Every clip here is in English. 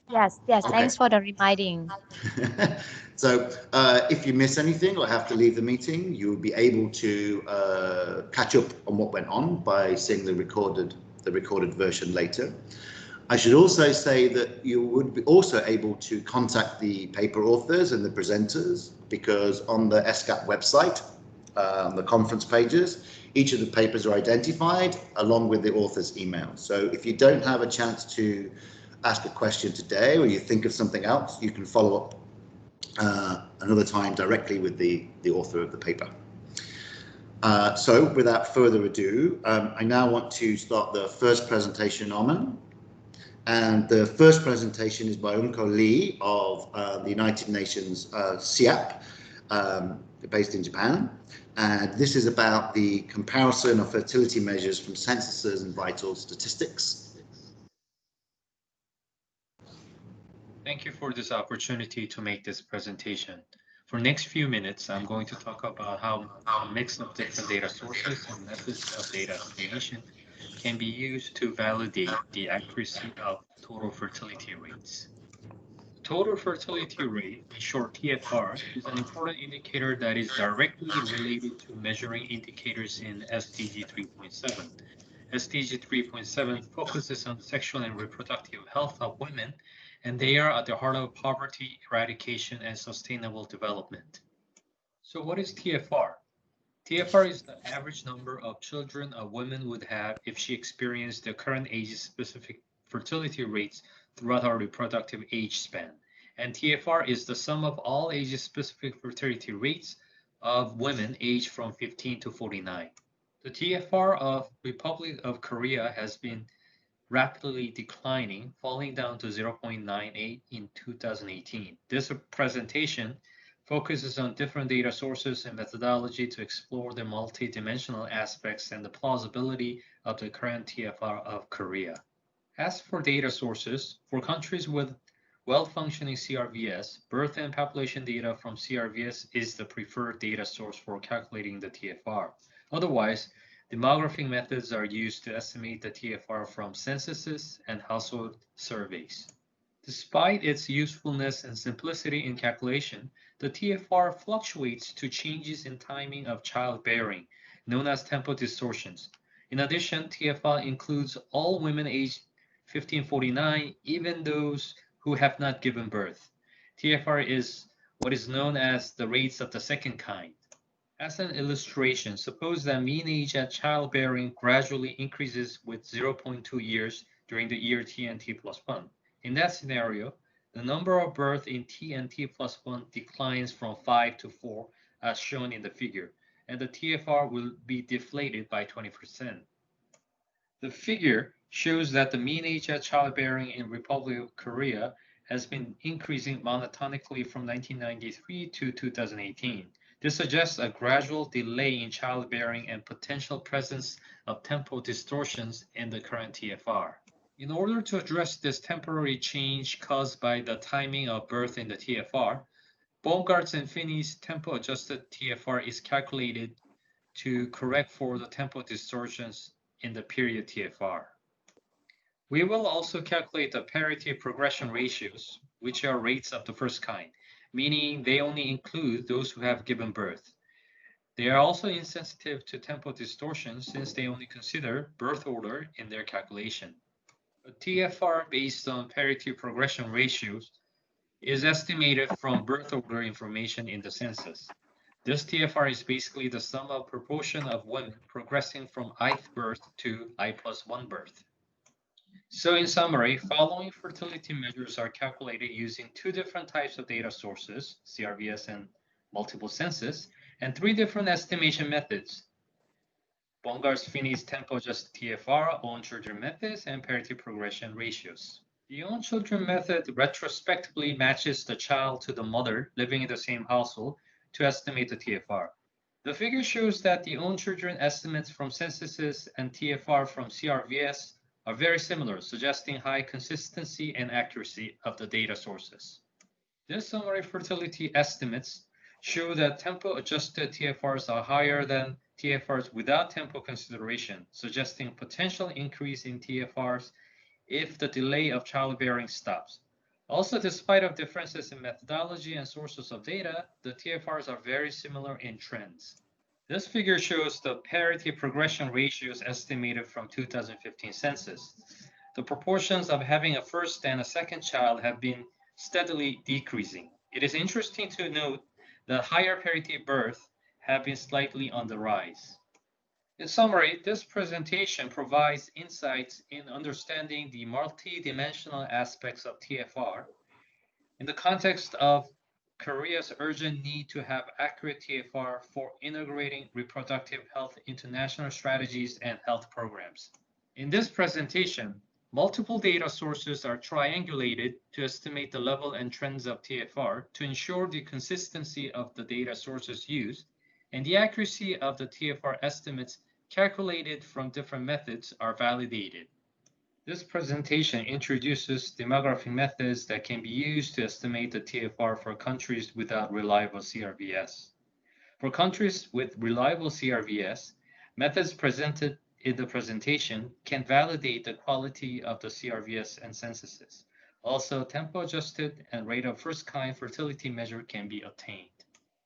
Yes, yes. Okay. Thanks for the reminding. So if you miss anything or have to leave the meeting, you will be able to catch up on what went on by seeing the recorded version later. I should also say that you would be also able to contact the paper authors and the presenters, because on the ESCAP website, the conference pages, each of the papers are identified along with the author's email. So if you don't have a chance to ask a question today, or you think of something else, you can follow up another time directly with the author of the paper. So without further ado, I now want to start the first presentation on. And the first presentation is by Unko Lee of the United Nations SIAP, based in Japan. And this is about the comparison of fertility measures from censuses and vital statistics. Thank you for this opportunity to make this presentation. For next few minutes, I'm going to talk about how a mix of different data sources and methods of data estimation can be used to validate the accuracy of total fertility rates. Total fertility rate, in short TFR, is an important indicator that is directly related to measuring indicators in SDG 3.7. SDG 3.7 focuses on sexual and reproductive health of women, and they are at the heart of poverty eradication and sustainable development. So what is TFR? TFR is the average number of children a woman would have if she experienced the current age-specific fertility rates throughout her reproductive age span. And TFR is the sum of all age-specific fertility rates of women aged from 15 to 49. The TFR of Republic of Korea has been rapidly declining, falling down to 0.98 in 2018. This presentation focuses on different data sources and methodology to explore the multidimensional aspects and the plausibility of the current TFR of Korea. As for data sources, for countries with well-functioning CRVS, birth and population data from CRVS is the preferred data source for calculating the TFR. Otherwise, demographic methods are used to estimate the TFR from censuses and household surveys. Despite its usefulness and simplicity in calculation, the TFR fluctuates to changes in timing of childbearing, known as tempo distortions. In addition, TFR includes all women aged 15-49, even those who have not given birth. TFR is what is known as the rates of the second kind. As an illustration, suppose that mean age at childbearing gradually increases with 0.2 years during the year T and T plus 1. In that scenario, the number of births in T and T plus 1 declines from 5 to 4, as shown in the figure, and the TFR will be deflated by 20%. The figure shows that the mean age at childbearing in Republic of Korea has been increasing monotonically from 1993 to 2018. This suggests a gradual delay in childbearing and potential presence of temporal distortions in the current TFR. In order to address this temporary change caused by the timing of birth in the TFR, Baumgart's and Finney's tempo-adjusted TFR is calculated to correct for the temporal distortions in the period TFR. We will also calculate the parity progression ratios, which are rates of the first kind, meaning they only include those who have given birth. They are also insensitive to temporal distortions since they only consider birth order in their calculation. A TFR based on parity progression ratios is estimated from birth order information in the census. This TFR is basically the sum of proportion of women progressing from ith birth to I+1 birth. So in summary, following fertility measures are calculated using two different types of data sources, CRVS and multiple census, and three different estimation methods: Baumgart-Finney's tempo-adjusted TFR, own children methods, and parity progression ratios. The own children method retrospectively matches the child to the mother living in the same household to estimate the TFR. The figure shows that the own children estimates from censuses and TFR from CRVS are very similar, suggesting high consistency and accuracy of the data sources. This summary fertility estimates show that tempo-adjusted TFRs are higher than TFRs without tempo consideration, suggesting potential increase in TFRs if the delay of childbearing stops. Also, despite of differences in methodology and sources of data, the TFRs are very similar in trends. This figure shows the parity progression ratios estimated from 2015 census. The proportions of having a first and a second child have been steadily decreasing. It is interesting to note that higher parity birth have been slightly on the rise. In summary, this presentation provides insights in understanding the multi-dimensional aspects of TFR in the context of Korea's urgent need to have accurate TFR for integrating reproductive health into national strategies and health programs. In this presentation, multiple data sources are triangulated to estimate the level and trends of TFR to ensure the consistency of the data sources used and the accuracy of the TFR estimates calculated from different methods are validated. This presentation introduces demographic methods that can be used to estimate the TFR for countries without reliable CRVS. For countries with reliable CRVS, methods presented in the presentation can validate the quality of the CRVS and censuses. Also, tempo-adjusted and rate of first-kind fertility measure can be obtained.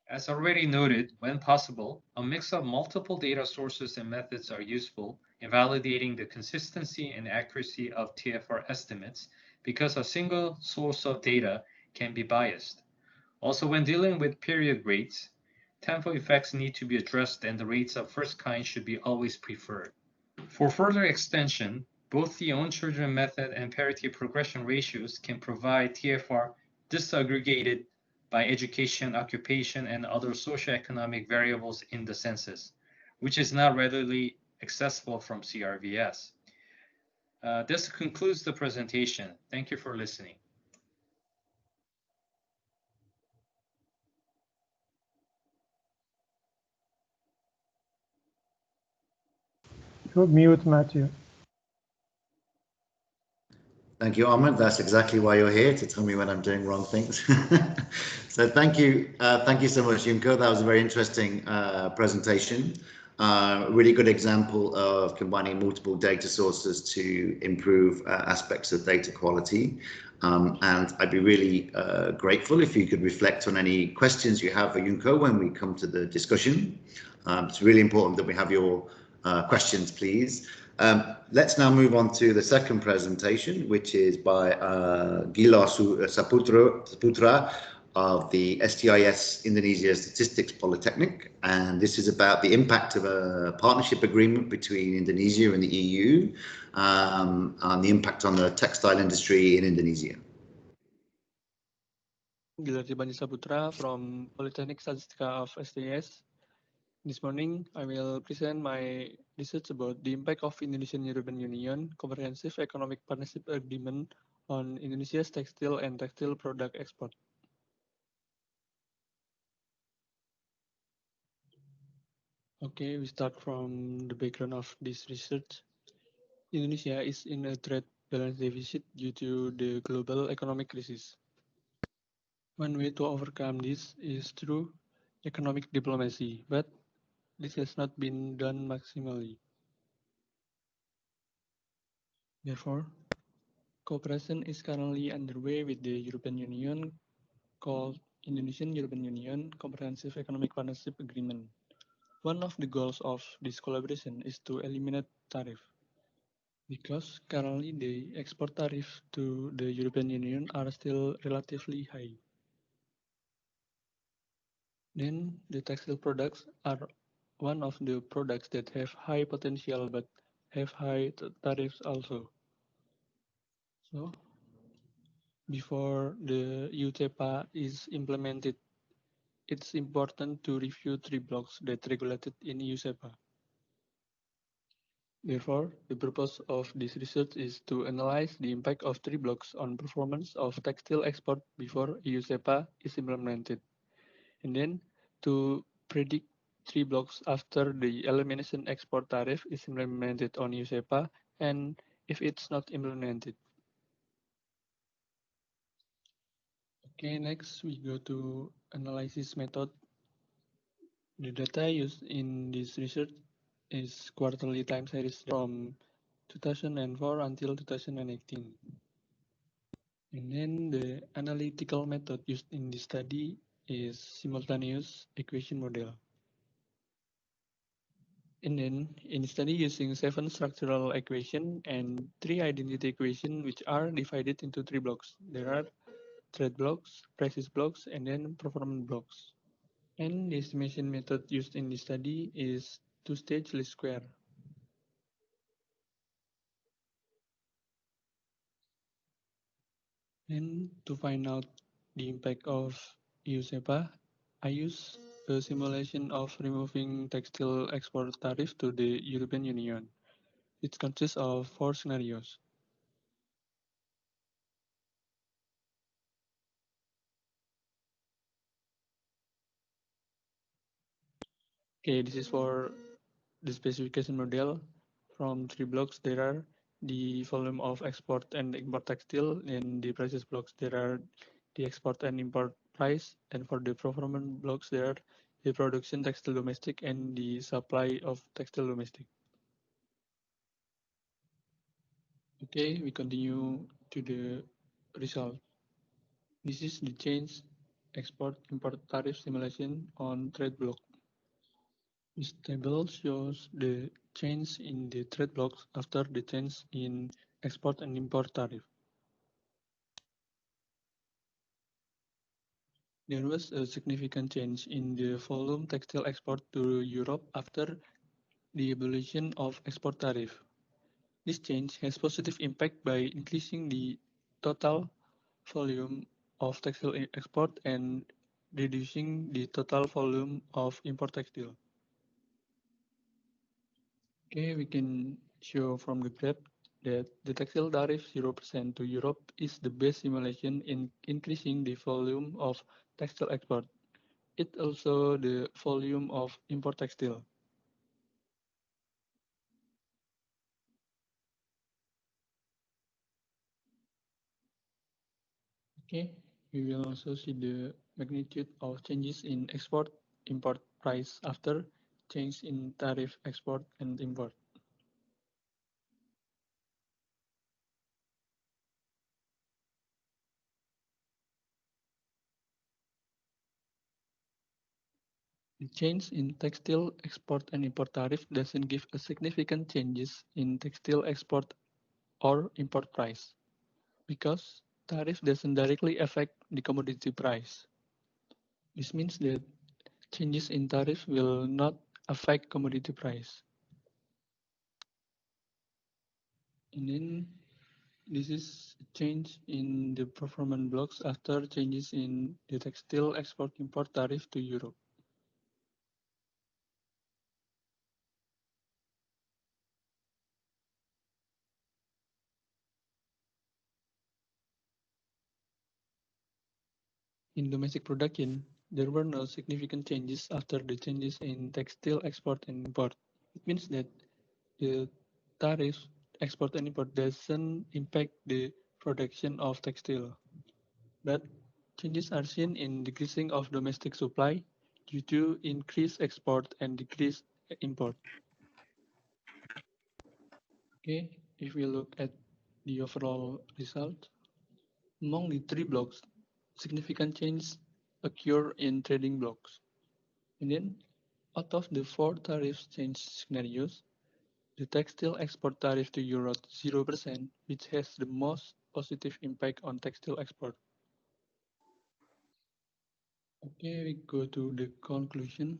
As already noted, when possible, a mix of multiple data sources and methods are useful in validating the consistency and accuracy of TFR estimates because a single source of data can be biased. Also, when dealing with period rates, tempo effects need to be addressed and the rates of first kind should be always preferred. For further extension, both the own children method and parity progression ratios can provide TFR disaggregated by education, occupation, and other socioeconomic variables in the census, which is not readily accessible from CRVS. This concludes the presentation. Thank you for listening. You're mute, Matthew. Thank you, Ahmed. That's exactly why you're here, to tell me when I'm doing wrong things. So thank you so much, Junko. That was a very interesting presentation. Really good example of combining multiple data sources to improve aspects of data quality. And I'd be really grateful if you could reflect on any questions you have for Junko when we come to the discussion. It's really important that we have your questions, please. Let's now move on to the second presentation, which is by Gila Saputra of the STIS Indonesia Statistics Polytechnic. And this is about the impact of a partnership agreement between Indonesia and the EU and the impact on the textile industry in Indonesia. Gila Saputra from Polytechnic Statistica of STS. This morning, I will present my research about the impact of Indonesian-European Union Comprehensive Economic Partnership Agreement on Indonesia's textile and textile product export. Okay, we start from the background of this research. Indonesia is in a trade balance deficit due to the global economic crisis. One way to overcome this is through economic diplomacy, but this has not been done maximally. Therefore, cooperation is currently underway with the European Union called Indonesian-European Union Comprehensive Economic Partnership Agreement. One of the goals of this collaboration is to eliminate tariff, because currently the export tariffs to the European Union are still relatively high. Then the textile products are one of the products that have high potential but have high tariffs also. So, before the EU-CEPA is implemented, it's important to review 3 blocks that regulated in EU-CEPA. Therefore, the purpose of this research is to analyze the impact of 3 blocks on performance of textile export before EU-CEPA is implemented, and then to predict 3 blocks after the elimination export tariff is implemented on EU-CEPA and if it's not implemented. Okay, next we go to analysis method. The data used in this research is quarterly time series from 2004 until 2018. And then the analytical method used in this study is simultaneous equation model. And then in study using 7 structural equation and 3 identity equation which are divided into 3 blocks. There are trade blocks, prices blocks, and then performance blocks. And the estimation method used in this study is two-stage least square. And to find out the impact of EU-CEPA, I use a simulation of removing textile export tariff to the European Union. It consists of 4 scenarios. Okay, this is for the specification model. From 3 blocks, there are the volume of export and import textile, and the prices blocks, there are the export and import price, and for the performance blocks, there are the production textile domestic and the supply of textile domestic. Okay, we continue to the result. This is the change export-import tariff simulation on trade block. This table shows the change in the trade blocks after the change in export and import tariff. There was a significant change in the volume textile export to Europe after the abolition of export tariff. This change has positive impact by increasing the total volume of textile export and reducing the total volume of import textile. Okay, we can show from the graph that the textile tariff 0% to Europe is the best simulation in increasing the volume of textile export. It also the volume of import textile. Okay, we will also see the magnitude of changes in export-import price after change in tariff export and import. The change in textile export and import tariff doesn't give a significant changes in textile export or import price because tariff doesn't directly affect the commodity price. This means that changes in tariff will not affect commodity price. And then this is change in the performance blocks after changes in the textile export-import tariff to Europe. In domestic production, there were no significant changes after the changes in textile export and import. It means that the tariff export and import doesn't impact the production of textile, but changes are seen in decreasing of domestic supply due to increased export and decreased import. Okay, if we look at the overall result, among the 3 blocks, significant change occur in trading blocks. And then, out of the 4 tariff change scenarios, the textile export tariff to Europe 0%, which has the most positive impact on textile export. Okay, we go to the conclusion.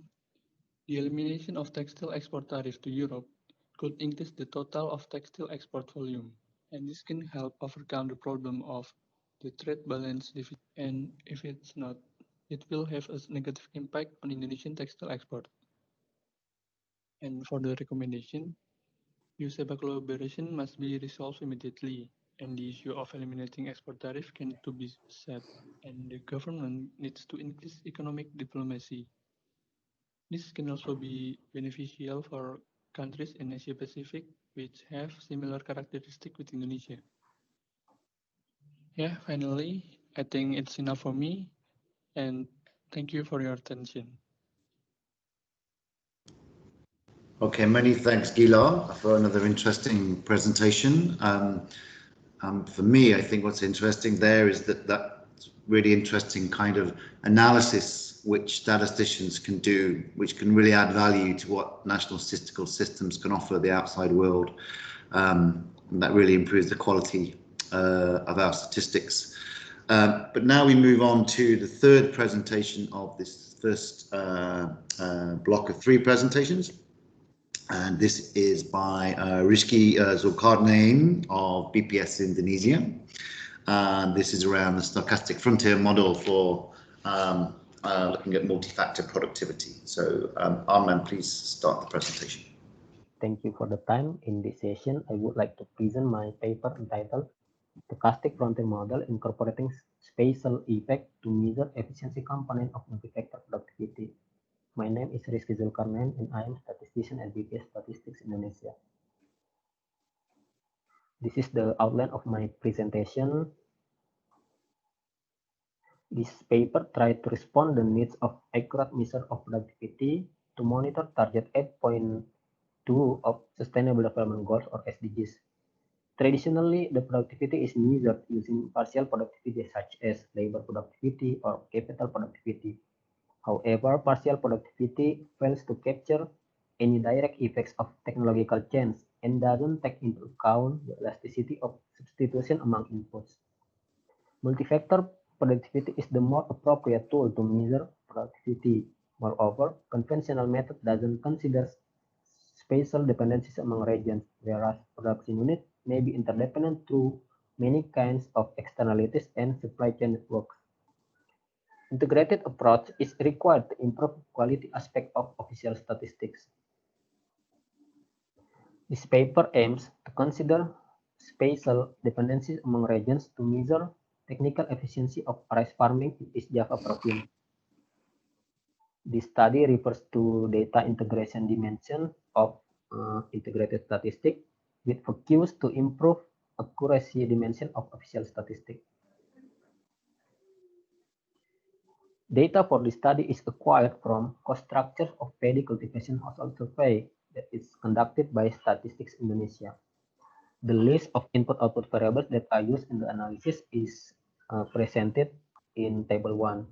The elimination of textile export tariff to Europe could increase the total of textile export volume, and this can help overcome the problem of the trade balance deficit. And if it's not, it will have a negative impact on Indonesian textile export. And for the recommendation, EU-CEPA collaboration must be resolved immediately, and the issue of eliminating export tariff can to be set, and the government needs to increase economic diplomacy. This can also be beneficial for countries in Asia Pacific which have similar characteristics with Indonesia. Yeah, finally, I think it's enough for me, and thank you for your attention. Okay, many thanks, Gilar, for another interesting presentation. For me, I think what's interesting there is that really interesting kind of analysis which statisticians can do, which can really add value to what national statistical systems can offer the outside world. And that really improves the quality of our statistics. But now we move on to the third presentation of this first block of 3 presentations. And this is by Rizky Zulkarnain of BPS Indonesia. This is around the stochastic frontier model for looking at multi-factor productivity. So Arman, please start the presentation. Thank you for the time. In this session, I would like to present my paper entitled Stochastic Frontier Model Incorporating Spatial Effect to Measure Efficiency Component of Multi-Factor Productivity. My name is Rizky Zulkarnain and I am statistician at BPS Statistics Indonesia. This is the outline of my presentation. This paper tried to respond to the needs of accurate measure of productivity to monitor target 8.2 of Sustainable Development Goals or SDGs. Traditionally, the productivity is measured using partial productivity such as labor productivity or capital productivity. However, partial productivity fails to capture any direct effects of technological change and doesn't take into account the elasticity of substitution among inputs. Multi-factor productivity is the more appropriate tool to measure productivity. Moreover, conventional method doesn't consider spatial dependencies among regions, whereas production units may be interdependent through many kinds of externalities and supply chain networks. Integrated approach is required to improve quality aspect of official statistics. This paper aims to consider spatial dependencies among regions to measure technical efficiency of rice farming in East Java province. This study refers to data integration dimension of integrated statistics with focus to improve accuracy dimension of official statistics. Data for this study is acquired from cost structure of paddy cultivation household survey that is conducted by Statistics Indonesia. The list of input-output variables that are used in the analysis is presented in Table 1.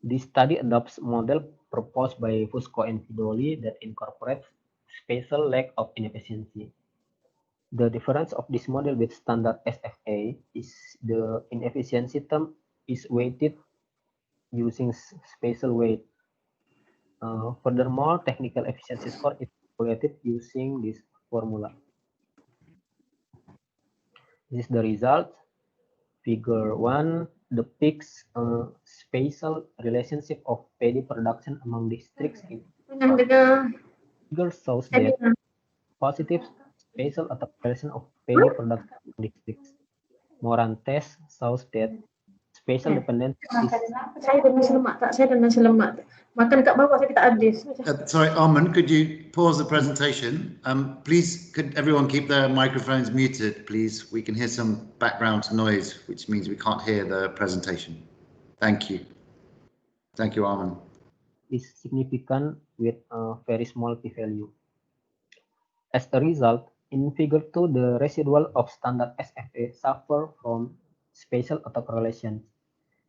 This study adopts a model proposed by Fusco and Fidoli that incorporates spatial lack of inefficiency. The difference of this model with standard SFA is the inefficiency term is weighted using spatial weight. Furthermore, technical efficiency score is calculated using this formula. This is the result. Figure 1 depicts a spatial relationship of paddy production among districts. Figure shows that positive spatial relation of paddy production among districts. Moran test shows that spatial dependence is... Saya dah nasi lemak tak? Saya dah nasi lemak. Makan kat bawah saya tak habis. Sorry, Arman, could you pause the presentation? Please, could everyone keep their microphones muted, please? We can hear some background noise, which means we can't hear the presentation. Thank you. Thank you, Arman. Is significant with a very small p-value. As a result, in Figure 2, the residual of standard SFA suffer from spatial autocorrelation.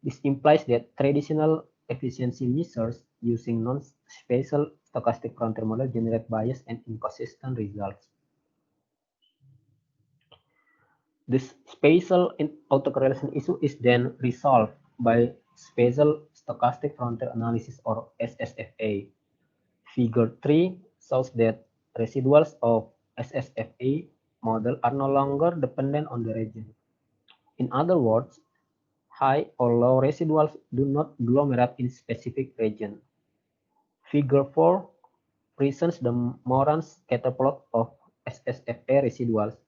This implies that traditional efficiency measures using non-spatial stochastic frontier model generate biased and inconsistent results. This spatial autocorrelation issue is then resolved by spatial stochastic frontier analysis or SSFA. Figure 3 shows that residuals of SSFA model are no longer dependent on the region. In other words, high or low residuals do not agglomerate in specific region. Figure 4 presents the Moran's scatter plot of SSFA residuals.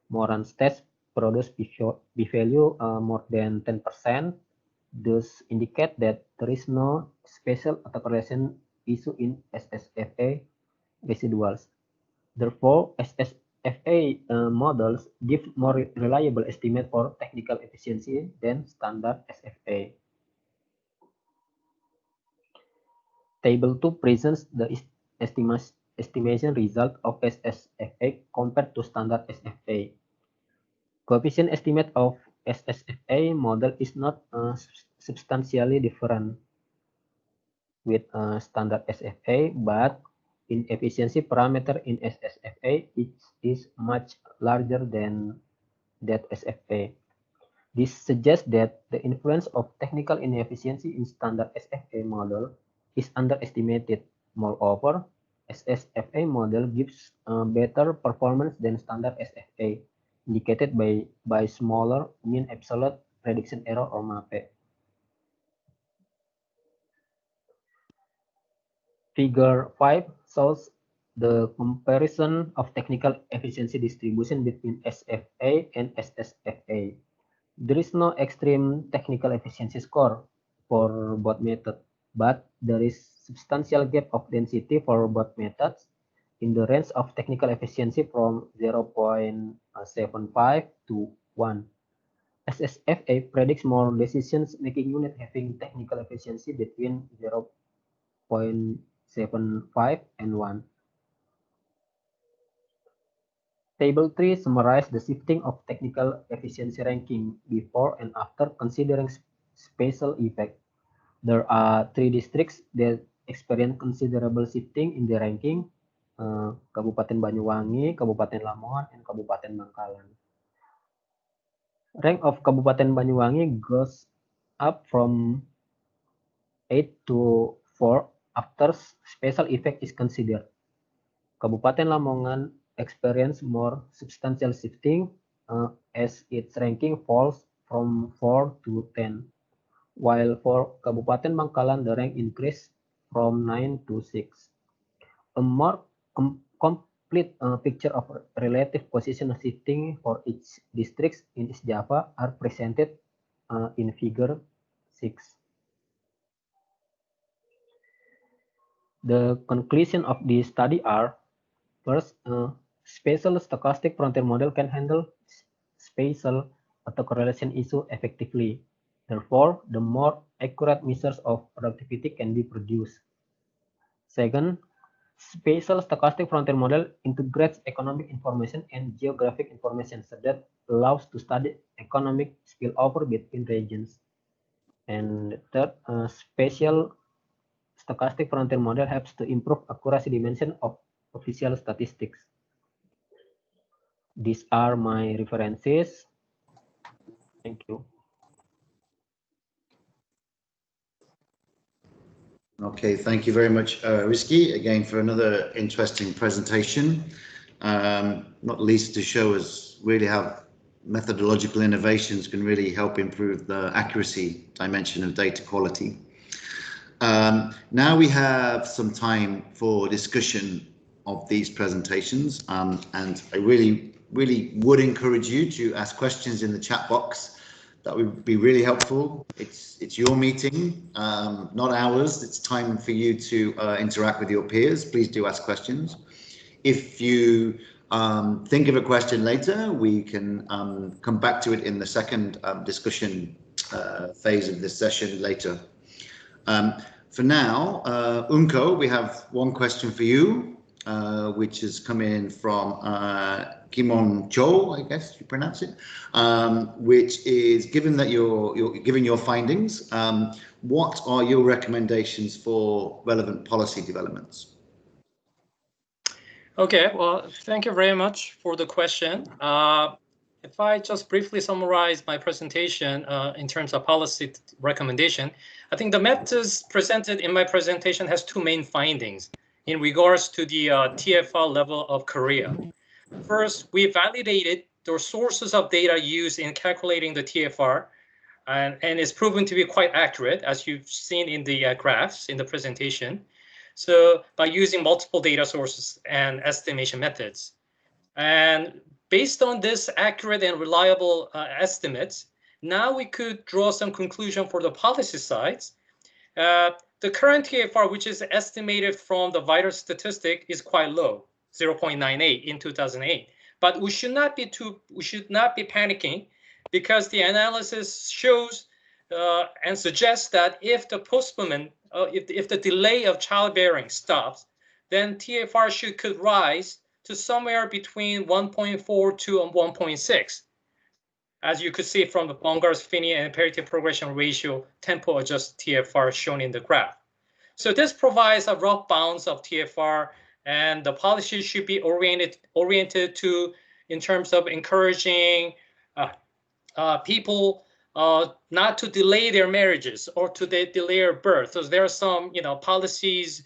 Moran's test produce p-value more than 10%. Thus indicate that there is no spatial autocorrelation issue in SSFA residuals. Therefore, SSFA models give more reliable estimate for technical efficiency than standard SFA. Table 2 presents the estimation result of SSFA compared to standard SFA. Coefficient estimate of SSFA model is not substantially different with standard SFA, but inefficiency parameter in SSFA is much larger than that SFA. This suggests that the influence of technical inefficiency in standard SFA model is underestimated. Moreover, SSFA model gives better performance than standard SFA, indicated by smaller mean absolute prediction error or MAPE. Figure 5 shows the comparison of technical efficiency distribution between SFA and SSFA. There is no extreme technical efficiency score for both methods, but there is substantial gap of density for both methods in the range of technical efficiency from 0.75 to 1. SSFA predicts more decisions-making unit having technical efficiency between 0.75 and 1. Table 3 summarizes the shifting of technical efficiency ranking before and after considering spatial effect. There are 3 districts that experience considerable shifting in the ranking, Kabupaten Banyuwangi, Kabupaten Lamongan, and Kabupaten Bangkalan. Rank of Kabupaten Banyuwangi goes up from 8 to 4 after spatial effect is considered. Kabupaten Lamongan experience more substantial shifting as its ranking falls from 4 to 10, while for Kabupaten Bangkalan the rank increased from 9 to 6. A more complete picture of relative position shifting for each district in East Java are presented in figure 6. The conclusion of the study are: first, spatial stochastic frontier model can handle spatial autocorrelation issue effectively. Therefore, the more accurate measures of productivity can be produced. Second, spatial stochastic frontier model integrates economic information and geographic information so that allows to study economic spillover between regions. And third, spatial stochastic frontier model helps to improve accuracy dimension of official statistics. These are my references. Thank you. Okay, thank you very much, Rizky, again for another interesting presentation, not least to show us really how methodological innovations can really help improve the accuracy dimension of data quality. Now we have some time for discussion of these presentations, and I really would encourage you to ask questions in the chat box. That would be really helpful. It's your meeting, not ours. It's time for you to interact with your peers. Please do ask questions. If you think of a question later, we can come back to it in the second discussion phase of this session later. For now, Unko, we have one question for you, which has come in from Kimon Cho, I guess you pronounce it, which is, given that you're giving your findings, what are your recommendations for relevant policy developments? Okay, well, thank you very much for the question. If I just briefly summarize my presentation in terms of policy recommendation, I think the methods presented in my presentation has 2 main findings in regards to the TFR level of Korea. First, we validated the sources of data used in calculating the TFR, and it's proven to be quite accurate, as you've seen in the graphs in the presentation. So by using multiple data sources and estimation methods. And based on this accurate and reliable estimates, now we could draw some conclusion for the policy sides. The current TFR, which is estimated from the vital statistic, is quite low, 0.98 in 2008. But we should not be panicking, because the analysis shows and suggests that if the postponement, if the delay of childbearing stops, then TFR could rise to somewhere between 1.4 to 1.6. As you could see from the Bongars-Finney and Parity progression ratio tempo adjusted TFR shown in the graph. So this provides a rough bounds of TFR, and the policy should be oriented to in terms of encouraging people not to delay their marriages or to delay their birth. So there are some, policies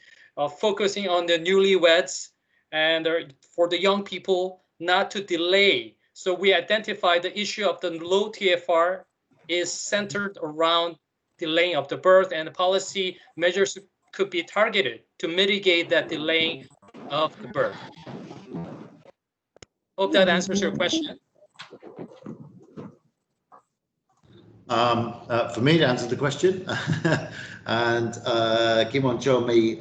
focusing on the newlyweds and for the young people not to delay. So we identify the issue of the low TFR is centered around delaying of the birth, and the policy measures could be targeted to mitigate that delaying of the birth. Hope that answers your question. For me to answer the question, and Kim On Chomi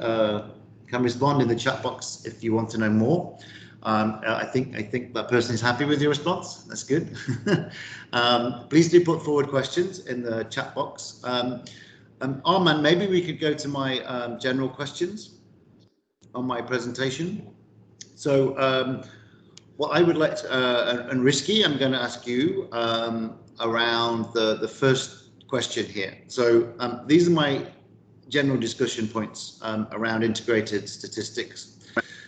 can respond in the chat box if you want to know more. I think that person is happy with your response. That's good. Please do put forward questions in the chat box. Arman, maybe we could go to my general questions on my presentation. So what I would like to, and Risky, I'm going to ask you around the first question here. So these are my general discussion points around integrated statistics.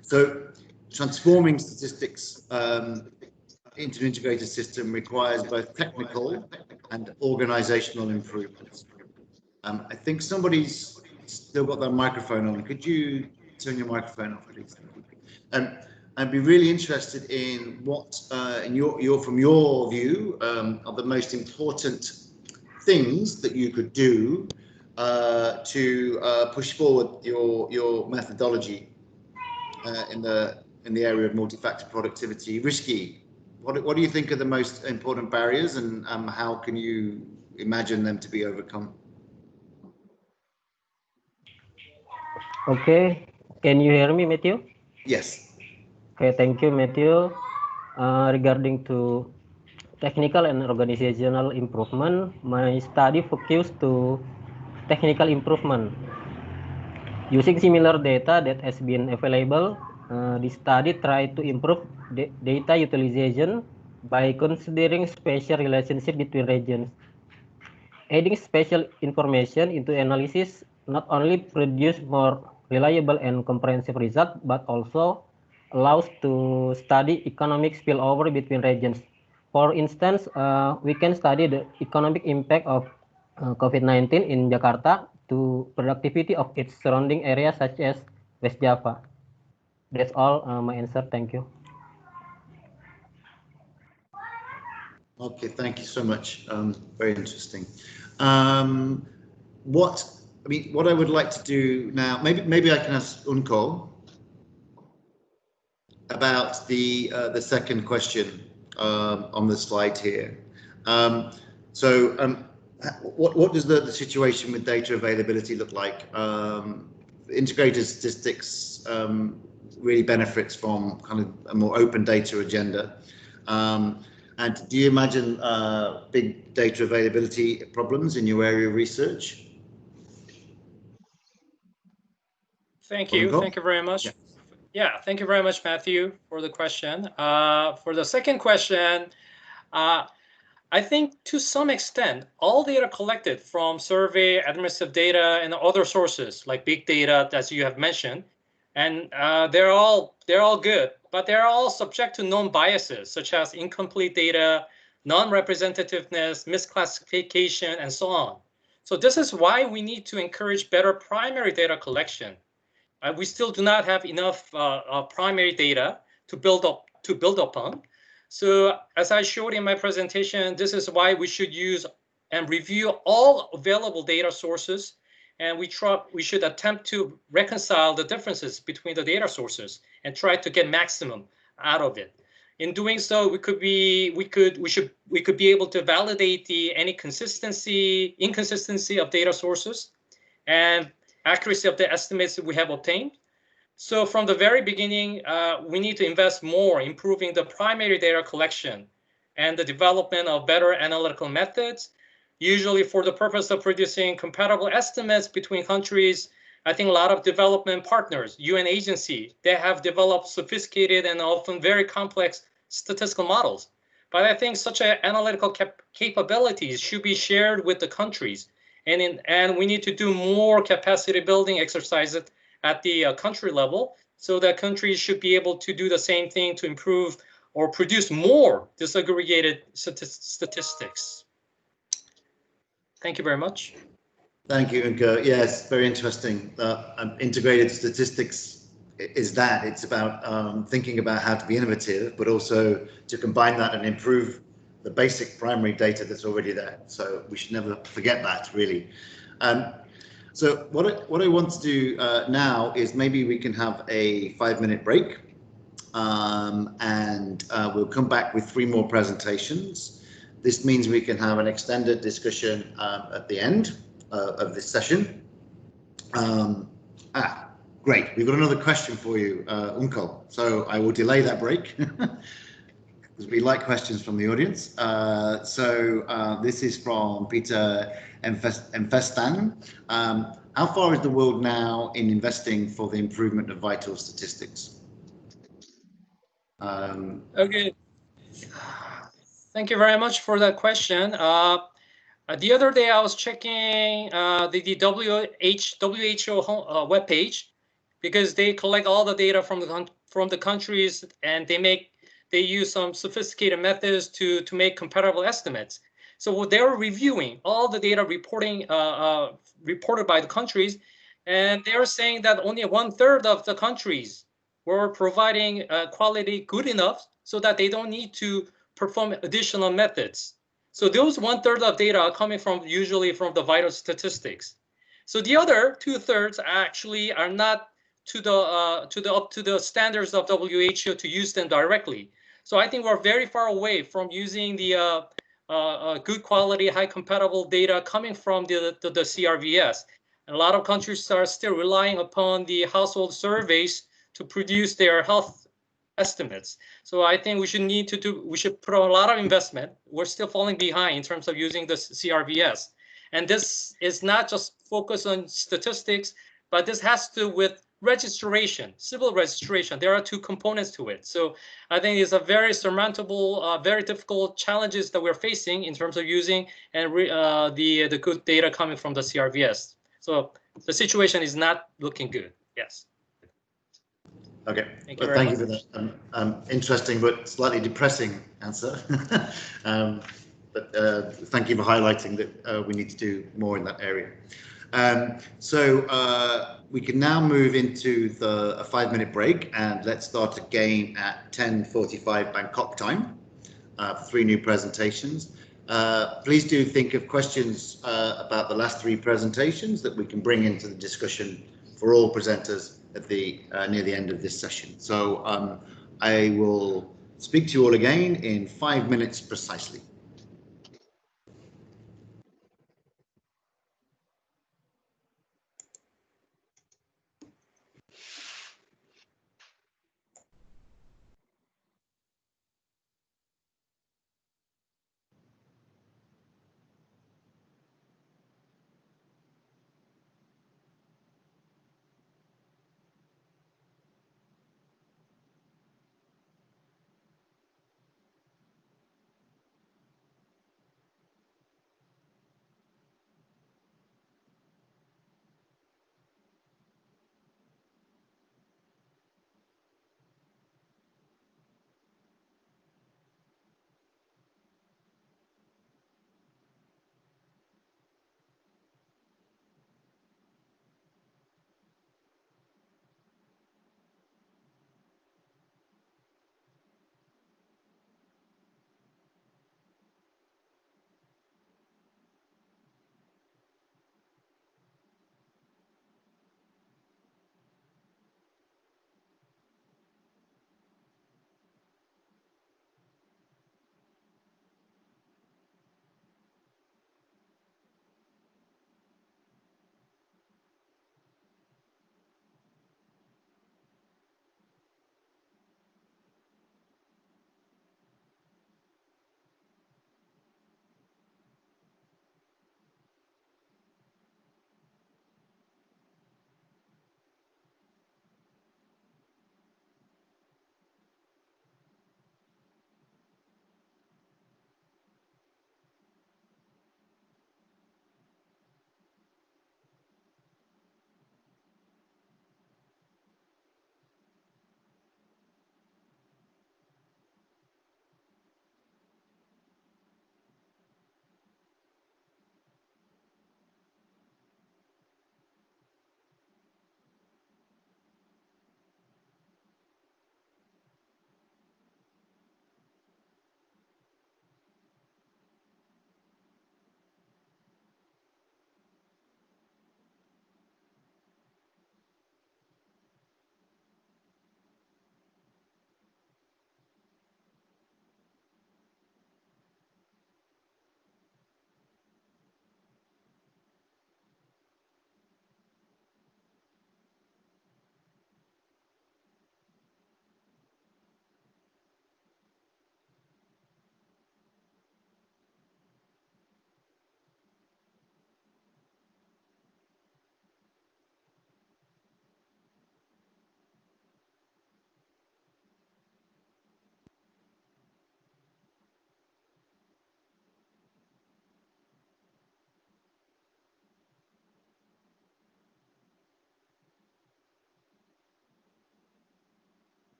So transforming statistics into an integrated system requires both technical and organizational improvements. I think somebody's still got their microphone on. Could you turn your microphone off, please? I'd be really interested in what, from your view, are the most important things that you could do to push forward your methodology in the area of multi-factor productivity. Risky, what do you think are the most important barriers, and how can you imagine them to be overcome? Okay, can you hear me, Matthew? Yes. Okay, thank you, Matthew. Regarding to technical and organizational improvement, my study focused to technical improvement. Using similar data that has been available, the study tried to improve data utilization by considering spatial relationship between regions. Adding spatial information into analysis not only produce more reliable and comprehensive results, but also allows to study economic spillover between regions. For instance, we can study the economic impact of COVID-19 in Jakarta to productivity of its surrounding areas such as West Java. That's all my answer. Thank you. Okay, thank you so much. Very interesting. What I would like to do now, maybe I can ask Unko about the second question on the slide here. What does the situation with data availability look like? Integrated statistics really benefits from kind of a more open data agenda. And do you imagine big data availability problems in your area of research? Thank you. Thank you very much. Yeah, thank you very much, Matthew, for the question. For the second question, I think to some extent, all data collected from survey, administrative data, and other sources like big data, as you have mentioned, and they're all good, but they're all subject to known biases such as incomplete data, non-representativeness, misclassification, and so on. So this is why we need to encourage better primary data collection. We still do not have enough primary data to build upon. So as I showed in my presentation, this is why we should use and review all available data sources, and we should attempt to reconcile the differences between the data sources and try to get maximum out of it. In doing so, we could be able to validate any inconsistency of data sources and accuracy of the estimates that we have obtained. So from the very beginning, we need to invest more in improving the primary data collection and the development of better analytical methods, usually for the purpose of producing compatible estimates between countries I think a lot of development partners, UN agency, they have developed sophisticated and often very complex statistical models. But I think such analytical capabilities should be shared with the countries. And we need to do more capacity building exercises at the country level, so that countries should be able to do the same thing to improve or produce more disaggregated statistics. Thank you very much. Thank you, Unko. Yes, very interesting. Integrated statistics is that. It's about thinking about how to be innovative, but also to combine that and improve the basic primary data that's already there. So we should never forget that, really. So what I want to do now is maybe we can have a 5-minute break, and we'll come back with 3 more presentations. This means we can have an extended discussion at the end of this session. Great, we've got another question for you, Unko. So I will delay that break because we like questions from the audience. This is from Peter Mfestan. How far is the world now in investing for the improvement of vital statistics? Okay. Thank you very much for that question. The other day I was checking the WHO webpage, because they collect all the data from the countries, and they use some sophisticated methods to make comparable estimates. So they're reviewing all the data reported by the countries, and they're saying that only 1/3 of the countries were providing quality good enough so that they don't need to perform additional methods. So those 1/3 of data are coming usually from the vital statistics. So the other 2/3 actually are not up to the standards of WHO to use them directly. So I think we're very far away from using the good quality, high compatible data coming from the CRVS. And a lot of countries are still relying upon the household surveys to produce their health estimates. So I think we should put a lot of investment. We're still falling behind in terms of using the CRVS. And this is not just focused on statistics, but this has to do with registration, civil registration. There are 2 components to it. So I think it's a very surmountable, very difficult challenges that we're facing in terms of using and the good data coming from the CRVS. So the situation is not looking good. Yes. Okay, thank you for that interesting but slightly depressing answer. But thank you for highlighting that we need to do more in that area. We can now move into a 5-minute break, and let's start again at 10:45 Bangkok time for 3 new presentations. Please do think of questions about the last 3 presentations that we can bring into the discussion for all presenters at near the end of this session. So I will speak to you all again in 5 minutes precisely.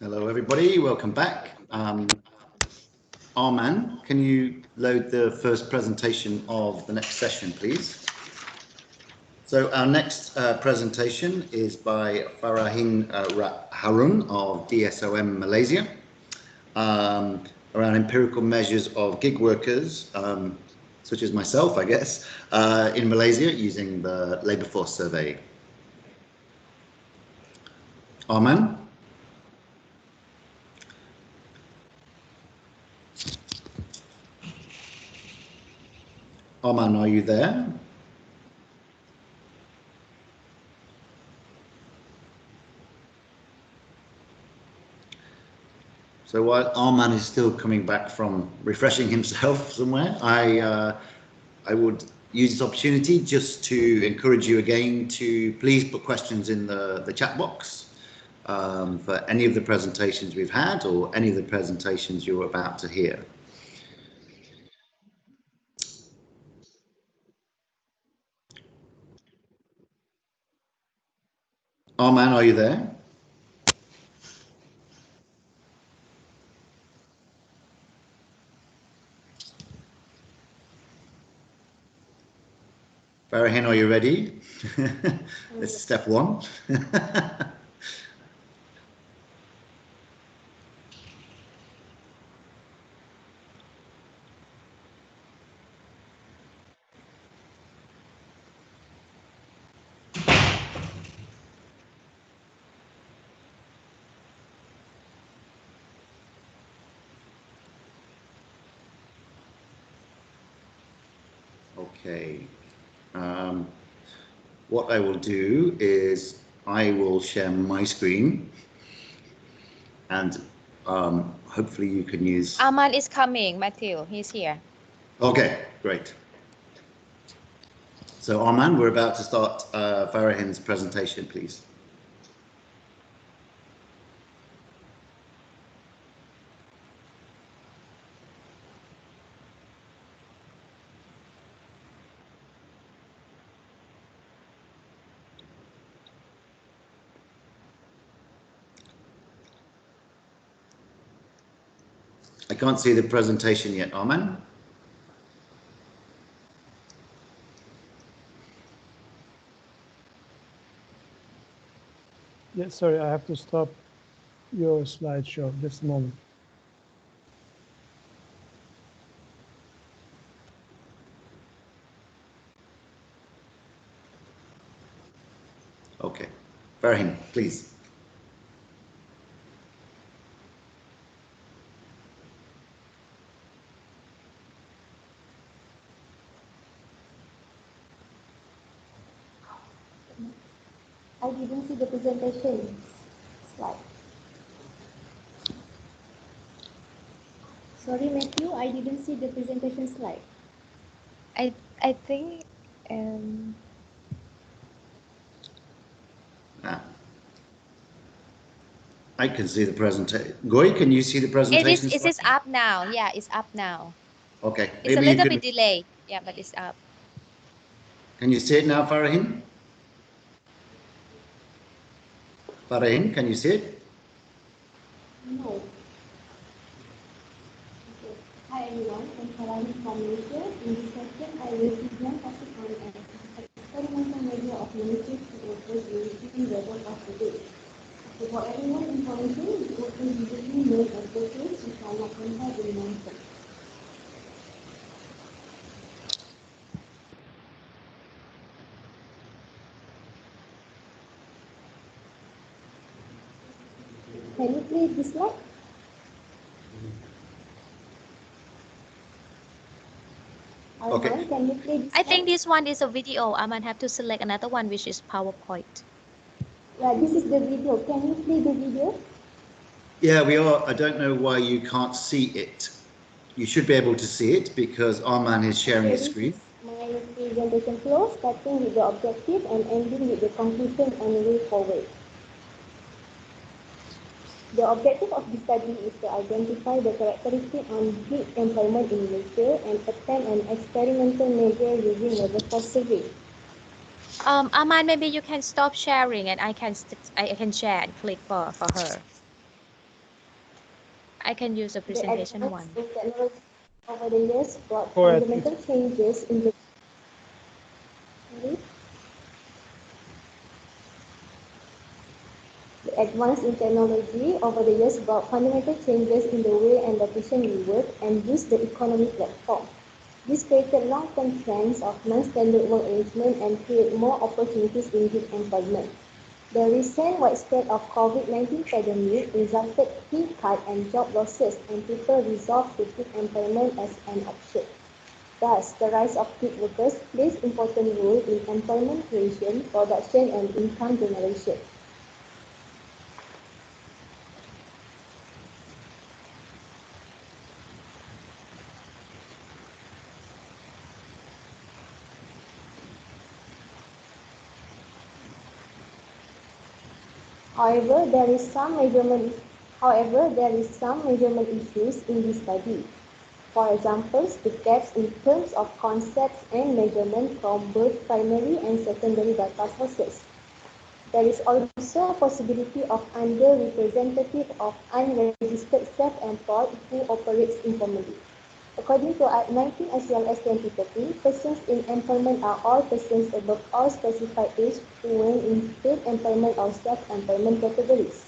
Hello, everybody. Welcome back. Arman, can you load the first presentation of the next session, please? So our next presentation is by Farahin Harun of DSOM Malaysia, around empirical measures of gig workers, such as myself, I guess, in Malaysia using the labour force survey. Arman? Arman, are you there? So while Arman is still coming back from refreshing himself somewhere, I would use this opportunity just to encourage you again to please put questions in the chat box for any of the presentations we've had or any of the presentations you're about to hear. Arman, are you there? Farahin, are you ready? This is step one. Okay. What I will do is I will share my screen and hopefully you can use... Arman is coming, Matthew, he's here. Okay, great. So Arman, we're about to start Farahin's presentation, please. I can't see the presentation yet, Arman. Yes, sorry, I have to stop your slideshow this moment. Okay, Farahin, please. I didn't see the presentation slide. Sorry, Matthew, I didn't see the presentation slide. I think I can see the presentation. Goy, can you see the presentation? it is up now. Yeah, it's up now. Okay. It's a little bit delayed. Yeah, but it's up. Can you see it now, Farahin? Farahin, can you see it? No. Okay. Hi everyone, I'm Farahin from Malaysia. In this session, I will present topic on an experimental measure of molecules to workers using weather possibility. For everyone information, the workers usually known as workers which are not contained in non-term. Can you play this slide? Okay. Can you play this I think this one is a video. I might have to select another one, which is PowerPoint. Yeah, this is the video. Can you play the video? Yeah, we are. I don't know why you can't see it. You should be able to see it because Arman is sharing his screen. My presentation flow, starting with the objective and ending with the conclusion and way forward. The objective of this study is to identify the characteristics on gig employment in Malaysia and attempt an experimental measure using labor force survey. Aman, maybe you can stop sharing and I can share and click for her. I can use the presentation The one. advance in technology over the years brought Go ahead. fundamental changes in the The advance in technology over the years brought fundamental changes in the way and location we work and use the economy platform. This created long-term trends of non-standard work arrangement and create more opportunities in gig employment. The recent widespread of COVID-19 pandemic resulted pay cut and job losses, and people resolved to gig employment as an option. Thus, the rise of gig workers plays important role in employment creation, production, and income generation. However, there is some measurement issues in this study. For example, the gaps in terms of concepts and measurement from both primary and secondary data sources. There is also a possibility of underrepresentation of unregistered self-employed who operates informally. According to Act 19 as well as 2013, persons in employment are all persons above all specified age who were in paid employment or self-employment categories.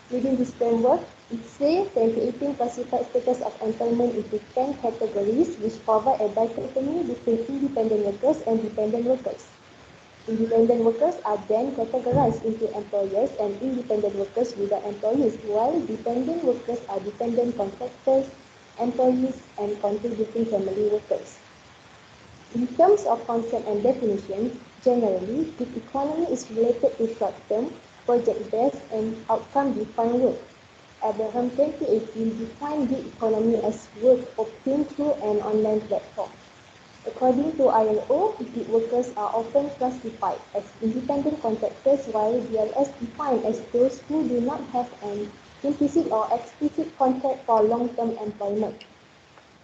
Within this framework, IEC 2018 classified status of employment into 10 categories which provide a dichotomy between independent workers and dependent workers. Independent workers are then categorized into employers and independent workers without employees, while dependent workers are dependent contractors, employees, and contributing family workers. In terms of concept and definition, generally, gig economy is related to short-term, project-based, and outcome-defined work. Abraham 2018 defined gig economy as work obtained through an online platform. According to ILO, gig workers are often classified as independent contractors, while BLS defined as those who do not have an implicit or explicit contract for long-term employment.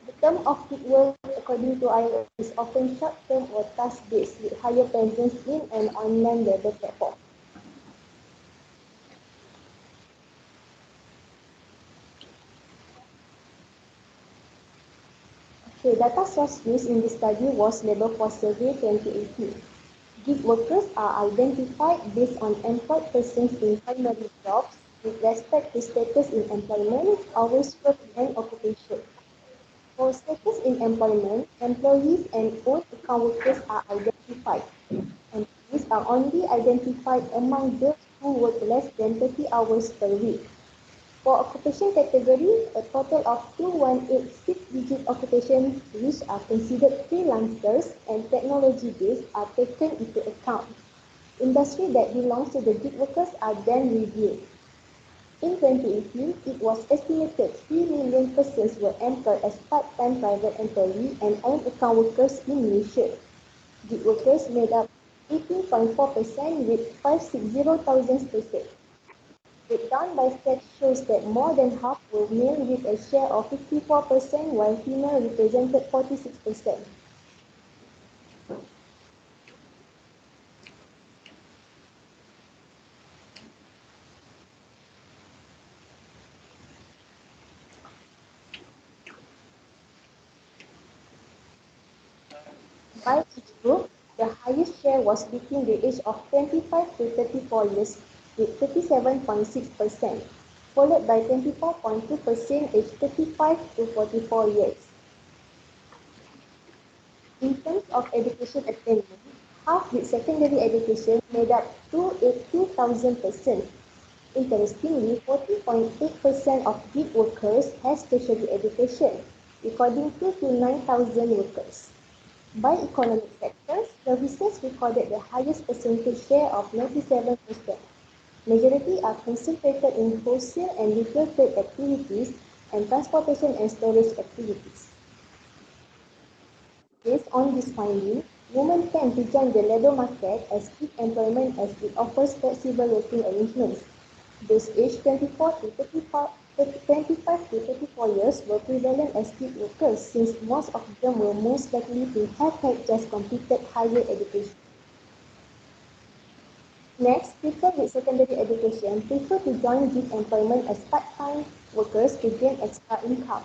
The term of gig work, according to ILO, is often short-term or task-based with higher presence in an online labor platform. The data source used in this study was Labour Force Survey 2018. Gig workers are identified based on employed persons in primary jobs with respect to status in employment, hours worked, and occupation. For status in employment, employees and own account workers are identified, and these are only identified among those who work less than 30 hours per week. For occupation category, a total of 2186-digit occupations which are considered freelancers and technology-based are taken into account. Industry that belongs to the gig workers are then reviewed. In 2018, it was estimated 3 million persons were employed as part-time private employee and own account workers in Malaysia. Gig workers made up 18.4% with 560,000 persons. Breakdown by sex shows that more than half were male with a share of 54%, while female represented 46%. By age group, the highest share was between the age of 25 to 34 years with 37.6%, followed by 24.2% aged 35 to 44 years. In terms of education attainment, half with secondary education made up 282,000 persons. Interestingly, 40.8% of gig workers has tertiary education, according to 9,000 workers. By economic sectors, services recorded the highest percentage share of 97%. Majority are concentrated in wholesale and retail trade activities and transportation and storage activities. Based on this finding, women tend to join the labour market as gig employment as it offers flexible working arrangements. Those aged 25 to 34 years were prevalent as gig workers, since most of them were most likely to have had just completed higher education. Next, people with secondary education prefer to join gig employment as part-time workers to gain extra income.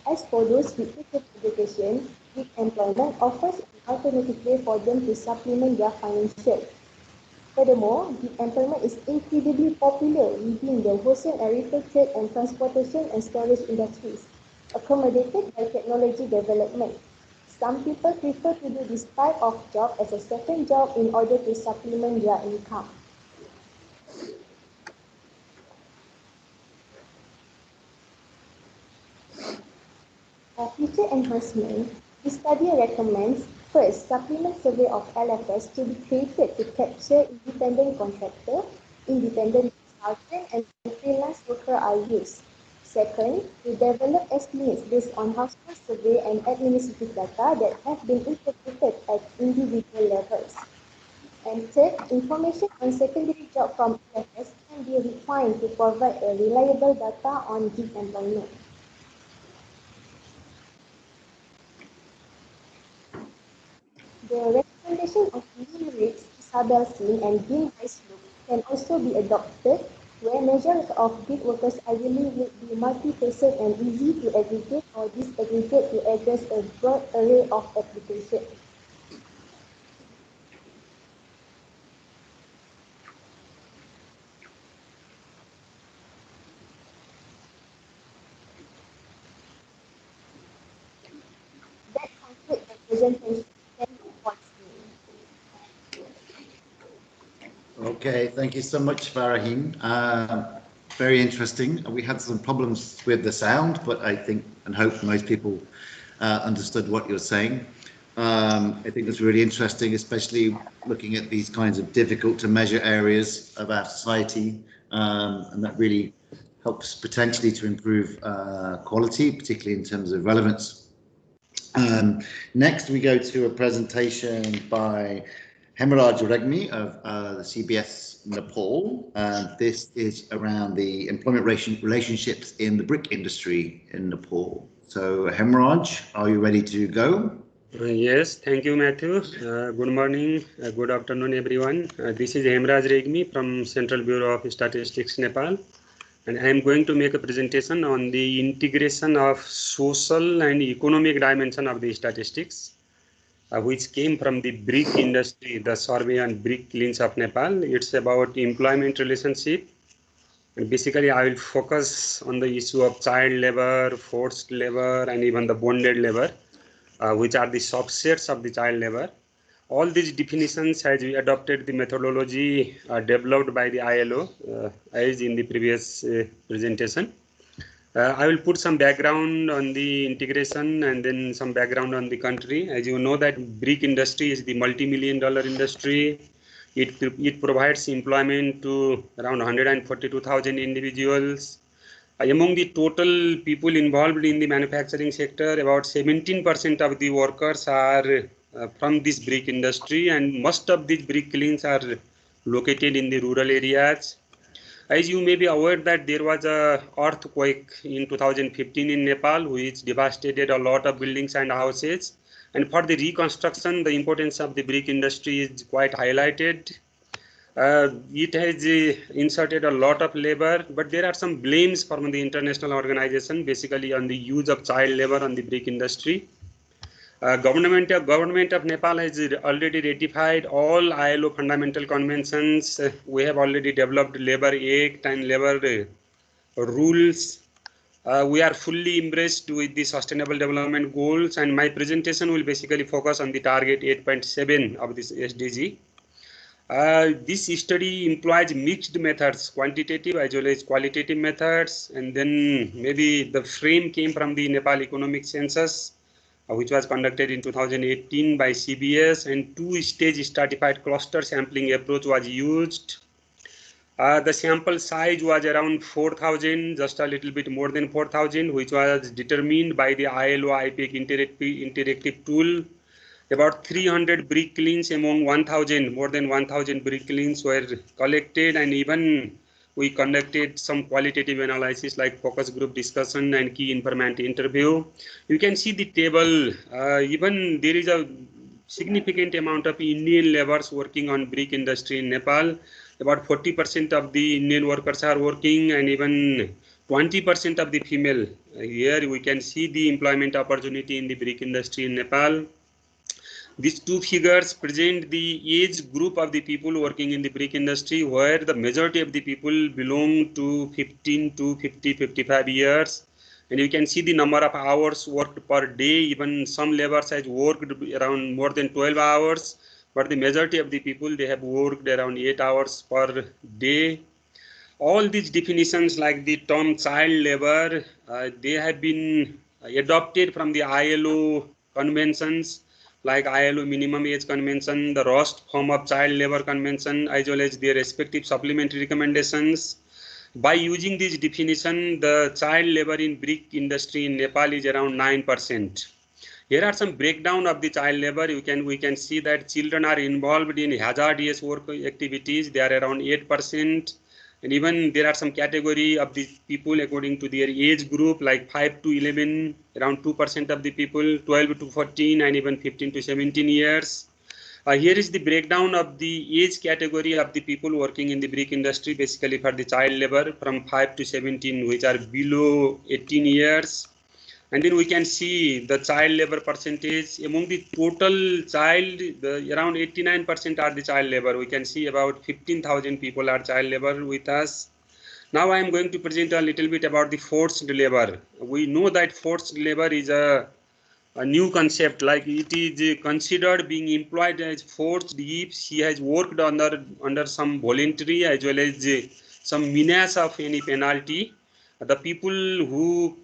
As for those with tertiary education, gig employment offers an alternative way for them to supplement their financials. Furthermore, gig employment is incredibly popular within the wholesale and retail trade and transportation and storage industries, accommodated by technology development. Some people prefer to do this type of job as a second job in order to supplement their income. For future enhancement, the study recommends first, supplement survey of LFS to be created to capture independent contractor, independent consultant, and freelance worker are used. Second, to develop estimates based on household survey and administrative data that have been integrated at individual levels. And third, information on secondary job from LFS can be refined to provide a reliable data on gig employment. The recommendation of mean rates, Isabel Sin, and Green Rice Loop can also be adopted where measures of gig workers ideally would be multi-facet and easy to aggregate or disaggregate to address a broad array of applications. That concludes the presentation. Thank you for listening. Okay, thank you so much, Faraheen. Very interesting. We had some problems with the sound, but I think and hope most people understood what you're saying. I think it's really interesting, especially looking at these kinds of difficult to measure areas of our society, and that really helps potentially to improve quality, particularly in terms of relevance. Next, we go to a presentation by Hemaraj Regmi of the CBS Nepal. This is around the employment relationships in the brick industry in Nepal. So Hemaraj, are you ready to go? Yes, thank you, Matthew. Good morning, good afternoon, everyone. This is Hemaraj Regmi from Central Bureau of Statistics, Nepal. And I am going to make a presentation on the integration of social and economic dimension of the statistics, which came from the brick industry, the survey on brick kilns of Nepal. It's about employment relationship. And basically, I will focus on the issue of child labor, forced labor, and even the bonded labor, which are the subsets of the child labor. All these definitions has adopted the methodology developed by the ILO, as in the previous presentation. I will put some background on the integration and then some background on the country. As you know that brick industry is the multi-million-dollar industry. It provides employment to around 142,000 individuals. Among the total people involved in the manufacturing sector, about 17% of the workers are from this brick industry, and most of these brick kilns are located in the rural areas. As you may be aware that there was a earthquake in 2015 in Nepal, which devastated a lot of buildings and houses. And for the reconstruction, the importance of the brick industry is quite highlighted. It has inserted a lot of labor, but there are some blames from the international organization, basically on the use of child labor on the brick industry. Government of Nepal has already ratified all ILO fundamental conventions. We have already developed Labor Act and labor rules. We are fully embraced with the Sustainable Development Goals, and my presentation will basically focus on the target 8.7 of this SDG. This study employs mixed methods, quantitative as well as qualitative methods, and then maybe the frame came from the Nepal Economic Census, which was conducted in 2018 by CBS, and two-stage stratified cluster sampling approach was used. The sample size was around 4,000, just a little bit more than 4,000, which was determined by the ILO IPEC interactive tool. About 300 brick kilns among more than 1,000 brick kilns were collected, and even we conducted some qualitative analysis like focus group discussion and key informant interview. You can see the table. Even there is a significant amount of Indian laborers working on brick industry in Nepal. about 40% of the Indian workers are working, and even 20% of the female. Here we can see the employment opportunity in the brick industry in Nepal. These two figures present the age group of the people working in the brick industry, where the majority of the people belong to 15 to 50, 55 years. And you can see the number of hours worked per day. Even some laborers has worked around more than 12 hours, but the majority of the people, they have worked around 8 hours per day. All these definitions, like the term child labor, they have been adopted from the ILO conventions, like ILO minimum age convention, the Rust form of child labor convention, as well as their respective supplementary recommendations. By using this definition, the child labor in brick industry in Nepal is around 9%. Here are some breakdown of the child labor. We can see that children are involved in hazardous work activities. They are around 8%. And even there are some category of the people according to their age group, like 5 to 11, around 2% of the people, 12 to 14, and even 15 to 17 years. Here is the breakdown of the age category of the people working in the brick industry, basically for the child labor from 5 to 17, which are below 18 years. And then we can see the child labor percentage among the total child, around 89% are the child labor. We can see about 15,000 people are child labor with us. Now I am going to present a little bit about the forced labor. We know that forced labor is a new concept, like it is considered being employed as forced if she has worked under some voluntary as well as some menace of any penalty. The people who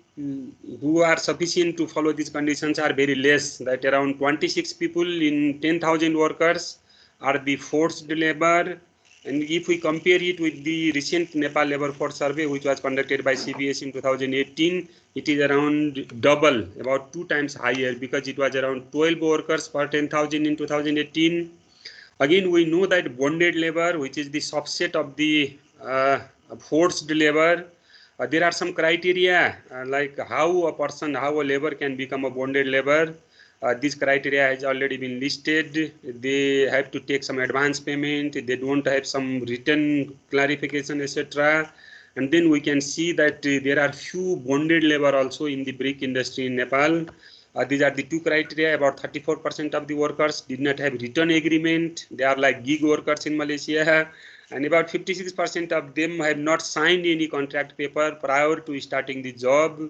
are sufficient to follow these conditions are very less, that around 26 people in 10,000 workers are the forced labor. And if we compare it with the recent Nepal Labor Force Survey, which was conducted by CBS in 2018, it is around double, about 2 times higher, because it was around 12 workers per 10,000 in 2018. Again, we know that bonded labor, which is the subset of the forced labor, there are some criteria like how a labor can become a bonded labor. This criteria has already been listed. They have to take some advance payment. They don't have some written clarification, etc. And then we can see that there are few bonded labor also in the brick industry in Nepal. These are the 2 criteria. About 34% of the workers did not have written agreement. They are like gig workers in Malaysia. And about 56% of them have not signed any contract paper prior to starting the job.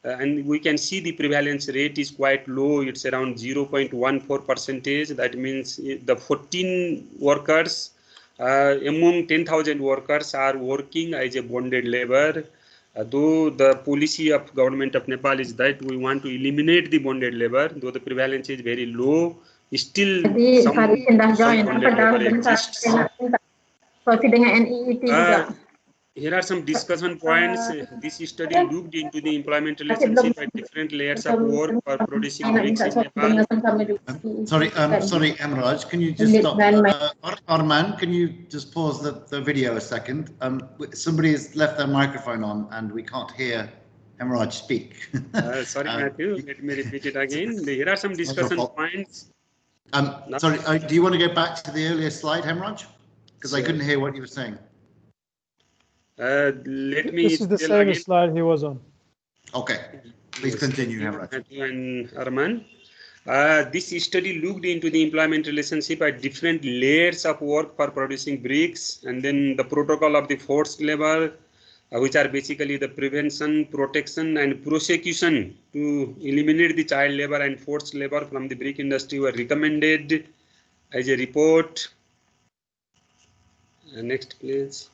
And we can see the prevalence rate is quite low. It's around 0.14%. That means the 14 workers among 10,000 workers are working as a bonded labor. Though the policy of government of Nepal is that we want to eliminate the bonded labor, though the prevalence is very low, still some bonded labor exists. Here are some discussion points. This study looked into the employment relationship at different layers of work for producing bricks in Nepal. Sorry, Amraj, can you just stop? Arman, can you just pause the video a second? Somebody has left their microphone on and we can't hear Amraj speak. Sorry, Matthew, let me repeat it again. Here are some discussion points. Sorry, do you want to go back to the earlier slide, Amraj? Because I couldn't hear what you were saying. This is the same slide he was on. Okay, please continue, Amraj. And Arman. This study looked into the employment relationship at different layers of work for producing bricks, and then the protocol of the forced labor, which are basically the prevention, protection, and prosecution to eliminate the child labor and forced labor from the brick industry were recommended as a report. Next, please.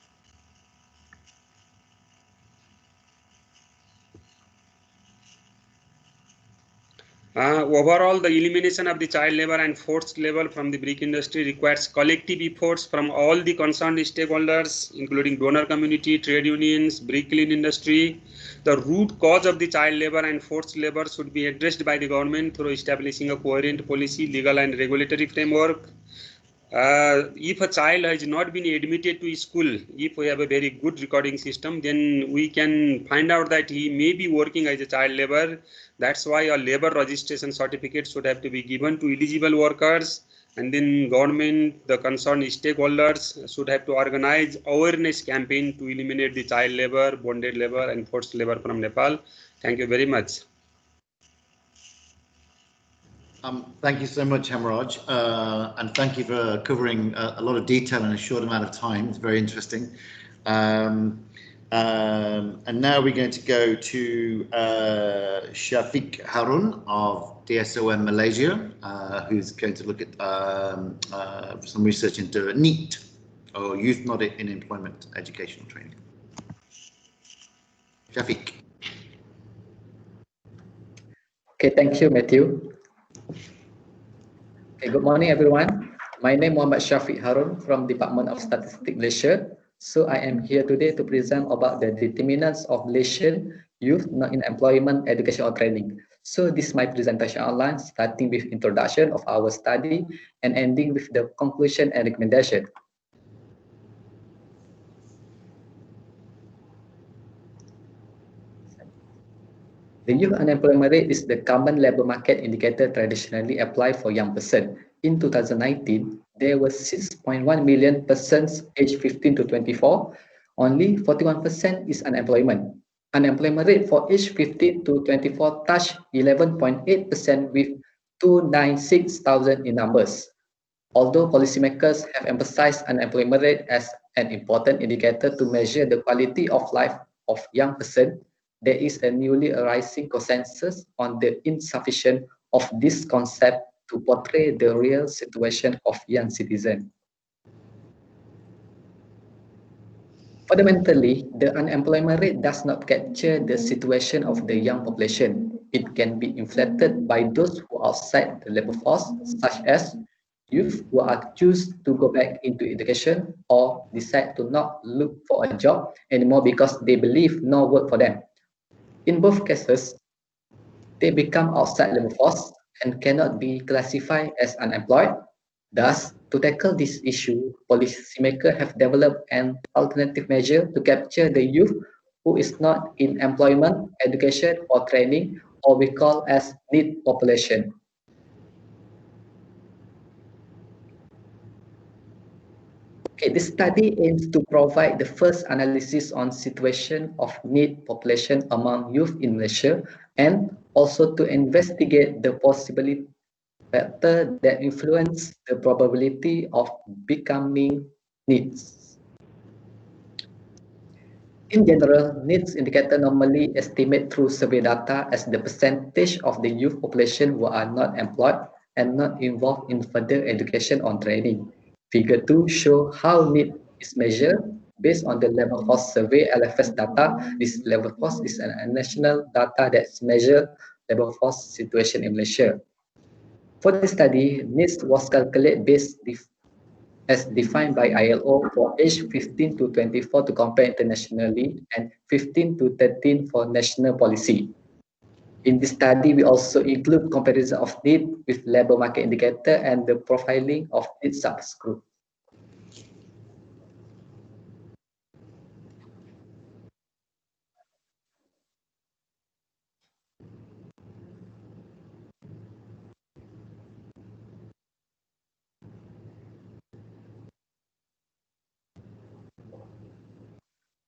Overall, the elimination of the child labor and forced labor from the brick industry requires collective efforts from all the concerned stakeholders, including donor community, trade unions, brick kiln industry. The root cause of the child labor and forced labor should be addressed by the government through establishing a coherent policy, legal and regulatory framework. If a child has not been admitted to school, if we have a very good recording system, then we can find out that he may be working as a child labor. That's why a labor registration certificate should have to be given to eligible workers. And then government, the concerned stakeholders should have to organize awareness campaign to eliminate the child labor, bonded labor, and forced labor from Nepal. Thank you very much. Thank you so much, Hemraj, and thank you for covering a lot of detail in a short amount of time. It's very interesting. And now we're going to go to Shafiq Harun of DSOM Malaysia, who's going to look at some research into NEET, or Youth Not in Employment Educational Training. Shafiq. Okay, thank you, Matthew. Okay, good morning, everyone. My name is Muhammad Shafiq Harun from Department of Statistics Malaysia. So I am here today to present about the determinants of Malaysian youth not in employment, education or training. So this is my presentation outline, starting with introduction of our study and ending with the conclusion and recommendation. The youth unemployment rate is the common labor market indicator traditionally applied for young person. In 2019, there were 6.1 million persons aged 15 to 24. Only 41% is unemployment. Unemployment rate for aged 15 to 24 touched 11.8% with 296,000 in numbers. Although policymakers have emphasized unemployment rate as an important indicator to measure the quality of life of young person, there is a newly arising consensus on the insufficiency of this concept to portray the real situation of young citizens. Fundamentally, the unemployment rate does not capture the situation of the young population. It can be inflated by those who are outside the labor force, such as youth who are choose to go back into education or decide to not look for a job anymore because they believe no work for them. In both cases, they become outside labor force and cannot be classified as unemployed. Thus, to tackle this issue, policymakers have developed an alternative measure to capture the youth who is not in employment, education, or training, or we call as NEET population. Okay, this study aims to provide the first analysis on situation of NEET population among youth in Malaysia and also to investigate the possibility factor that influence the probability of becoming NEETs. In general, NEETs indicator normally estimate through survey data as the percentage of the youth population who are not employed and not involved in further education or training. Figure 2 show how NEET is measured based on the labor force survey LFS data. This labor force is a national data that measures labor force situation in Malaysia. For the study, NEET was calculated based as defined by ILO for age 15 to 24 to compare internationally and 15 to 13 for national policy. In this study, we also include comparison of NEET with labor market indicator and the profiling of each subgroup.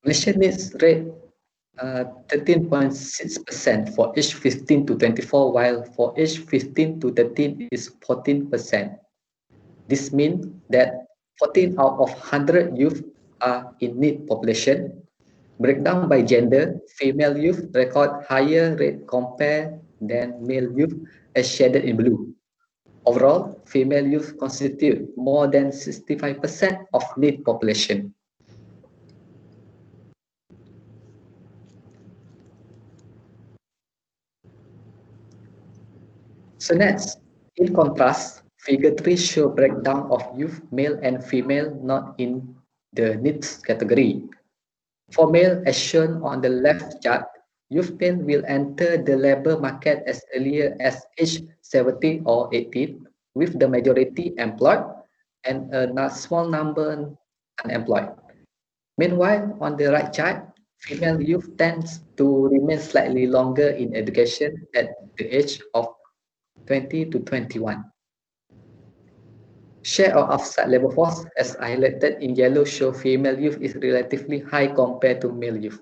Malaysian NEET rate 13.6% for age 15 to 24, while for age 15 to 13 is 14%. This means that 14 out of 100 youth are in NEET population. Breakdown by gender, female youth record higher rate compared than male youth as shaded in blue. Overall, female youth constitute more than 65% of NEET population. So next, in contrast, figure 3 show breakdown of youth, male and female not in the NEET category. For male, as shown on the left chart, youth male will enter the labor market as earlier as age 17 or 18, with the majority employed and a small number unemployed. Meanwhile, on the right chart, female youth tends to remain slightly longer in education at the age of 20 to 21. Share of outside labor force, as highlighted in yellow, show female youth is relatively high compared to male youth.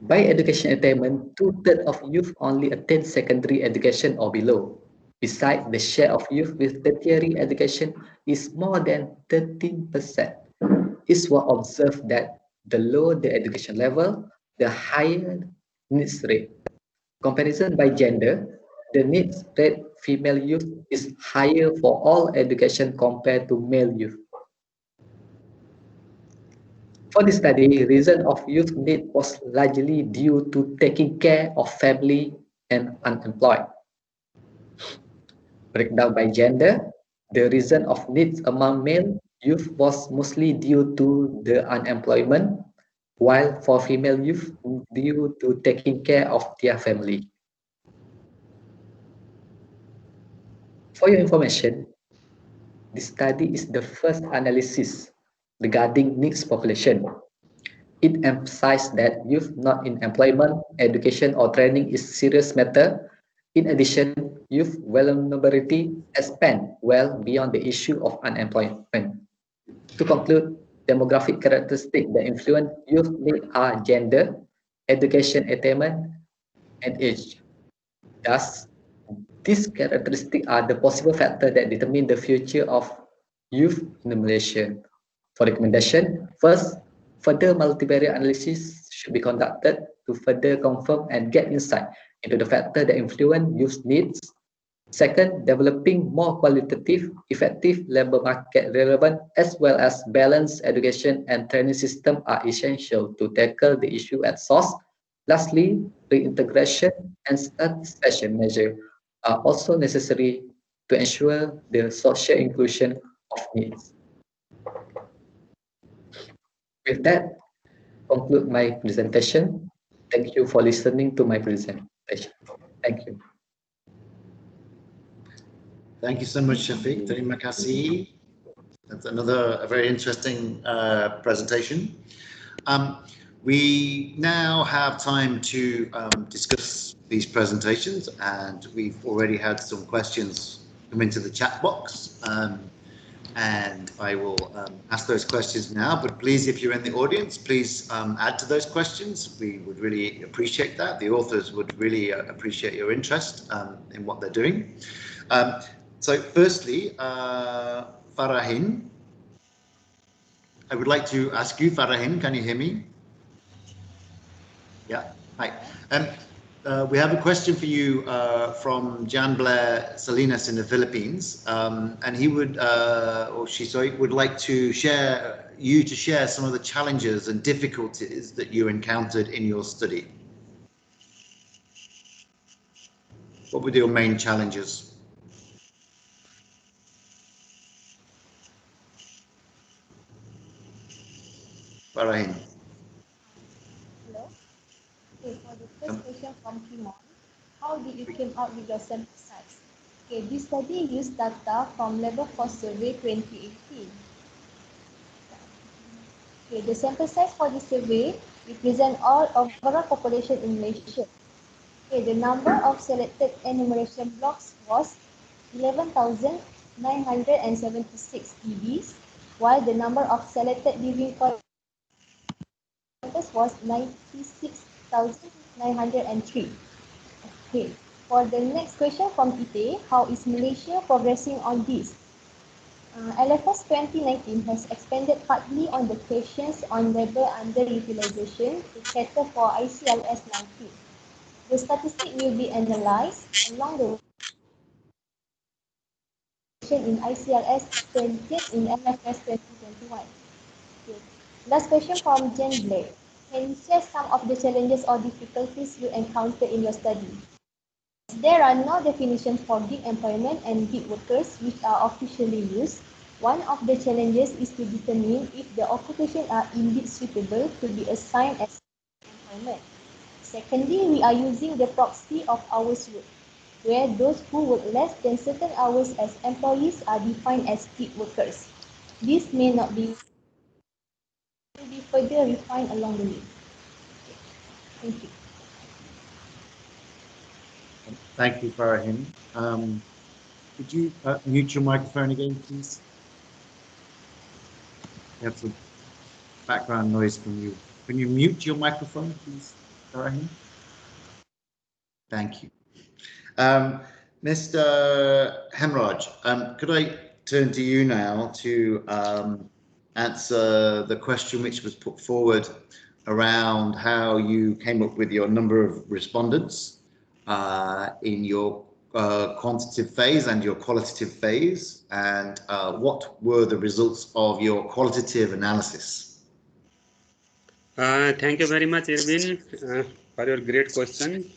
By education attainment, 2/3 of youth only attend secondary education or below. Besides, the share of youth with tertiary education is more than 13%. It was observed that the lower the education level, the higher needs rate. Comparison by gender, the needs rate female youth is higher for all education compared to male youth. For this study, reason of youth need was largely due to taking care of family and unemployed. Breakdown by gender, the reason of needs among male youth was mostly due to the unemployment, while for female youth, due to taking care of their family. For your information, this study is the first analysis regarding needs population. It emphasized that youth not in employment, education, or training is serious matter. In addition, youth vulnerability expand well beyond the issue of unemployment. To conclude, demographic characteristics that influence youth need are gender, education attainment, and age. Thus, these characteristics are the possible factors that determine the future of youth in Malaysia. For recommendation, first, further multivariate analysis should be conducted to further confirm and get insight into the factors that influence youth needs. Second, developing more qualitative, effective labor market relevant as well as balanced education and training system are essential to tackle the issue at source. Lastly, reintegration and satisfaction measures are also necessary to ensure the social inclusion of needs. With that, conclude my presentation. Thank you for listening to my presentation. Thank you. Thank you so much, Shafiq. Terima kasih. That's another very interesting presentation. We now have time to discuss these presentations, and we've already had some questions come into the chat box. And I will ask those questions now, but please, if you're in the audience, please add to those questions. We would really appreciate that. The authors would really appreciate your interest in what they're doing. So firstly, Farahin, I would like to ask you, Farahin, can you hear me? Yeah, hi. We have a question for you from Jan Blair Salinas in the Philippines, and he would, or she, sorry, would like to share some of the challenges and difficulties that you encountered in your study. What were your main challenges? Farahin. Hello. Okay, for the first question from Kimon, how did you came out with your sample size? Okay, this study used data from Labor Force Survey 2018. Okay, the sample size for this survey represents all overall population in Malaysia. Okay, the number of selected enumeration blocks was 11,976 EBs, while the number of selected living quarters was 96,903. Okay, for the next question from Ite, how is Malaysia progressing on this? LFS 2019 has expanded partly on the questions on labor underutilization to cater for ICLS 19. The statistic will be analyzed along the in ICLS 20 in LFS 2021. Okay. Last question from Jen Blair. Can you share some of the challenges or difficulties you encounter in your study? There are no definitions for gig employment and gig workers which are officially used. One of the challenges is to determine if the occupations are indeed suitable to be assigned as employment. Secondly, we are using the proxy of hours worked, where those who work less than certain hours as employees are defined as gig workers. This may not be further refined along the way. Thank you. Thank you, Farahim. Could you mute your microphone again, please? We have some background noise from you. Can you mute your microphone, please, Farahim? Thank you. Mr. Hemraj, could I turn to you now to answer the question which was put forward around how you came up with your number of respondents in your quantitative phase and your qualitative phase, and what were the results of your qualitative analysis? Thank you very much, Irvin, for your great question.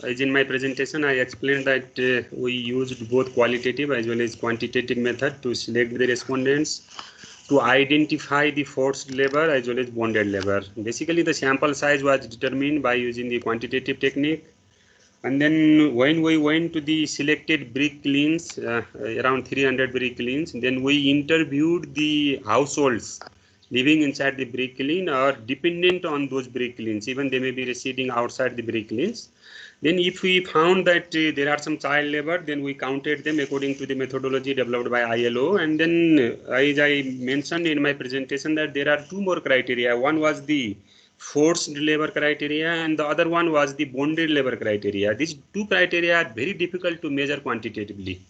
As in my presentation, I explained that we used both qualitative as well as quantitative method to select the respondents, to identify the forced labor as well as bonded labor. Basically, the sample size was determined by using the quantitative technique. And then when we went to the selected brick lanes, around 300 brick lanes, then we interviewed the households living inside the brick lane or dependent on those brick lanes, even they may be residing outside the brick lanes. Then if we found that there are some child labor, then we counted them according to the methodology developed by ILO. And then as I mentioned in my presentation that there are two more criteria. One was the forced labor criteria and the other one was the bonded labor criteria. These two criteria are very difficult to measure quantitatively.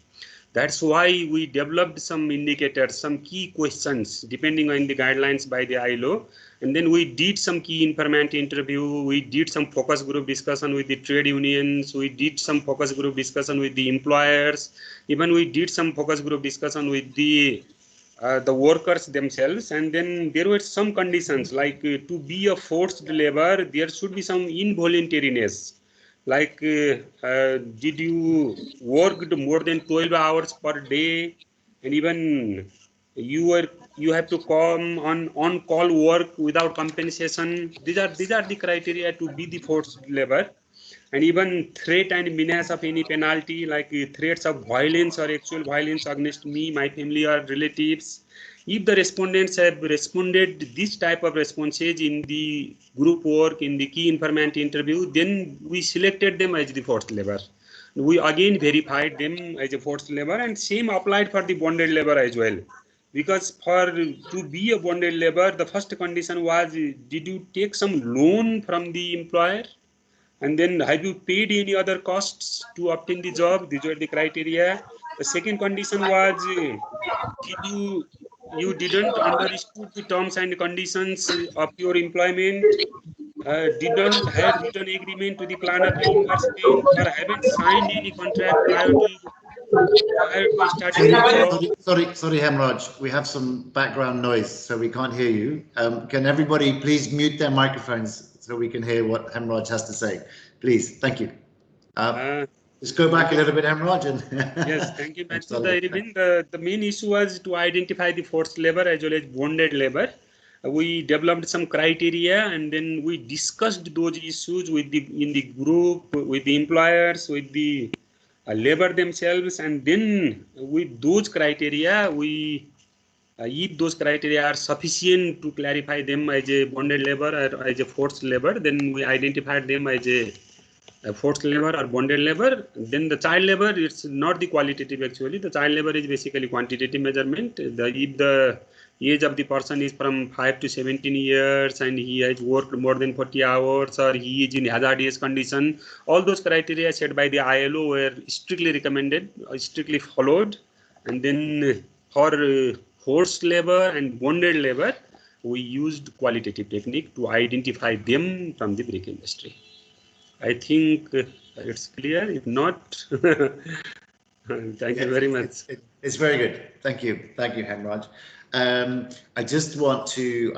That's why we developed some indicators, some key questions depending on the guidelines by the ILO. And then we did some key informant interview. We did some focus group discussion with the trade unions. We did some focus group discussion with the employers. Even we did some focus group discussion with the workers themselves. And then there were some conditions like to be a forced labor, there should be some involuntariness. Like, did you work more than 12 hours per day, and even you have to come on call work without compensation. These are the criteria to be the forced labor. And even threat and menace of any penalty, like threats of violence or actual violence against me, my family or relatives. If the respondents have responded this type of responses in the group work, in the key informant interview, then we selected them as the forced labor. We again verified them as a forced labor, and same applied for the bonded labor as well. Because to be a bonded labor, the first condition was, did you take some loan from the employer? And then have you paid any other costs to obtain the job? These were the criteria. The second condition was, you didn't understood the terms and conditions of your employment, didn't have written agreement to the plan of reimbursement, or haven't signed any contract prior to starting the job. Sorry, Hemraj, we have some background noise, so we can't hear you. Can everybody please mute their microphones so we can hear what Hemraj has to say? Please, thank you. Just go back a little bit, Hemraj. Yes, thank you. Back to the main issue was to identify the forced labor as well as bonded labor. We developed some criteria, and then we discussed those issues in the group, with the employers, with the labor themselves, and then with those criteria, if those criteria are sufficient to clarify them as a bonded labor or as a forced labor, then we identified them as a forced labor or bonded labor. Then the child labor, it's not the qualitative actually. The child labor is basically quantitative measurement. If the age of the person is from 5 to 17 years and he has worked more than 40 hours or he is in hazardous condition, all those criteria set by the ILO were strictly recommended, strictly followed. And then for forced labor and bonded labor, we used qualitative technique to identify them from the brick industry. I think it's clear. If not, thank you very much. It's very good. Thank you, Hemraj. I just want to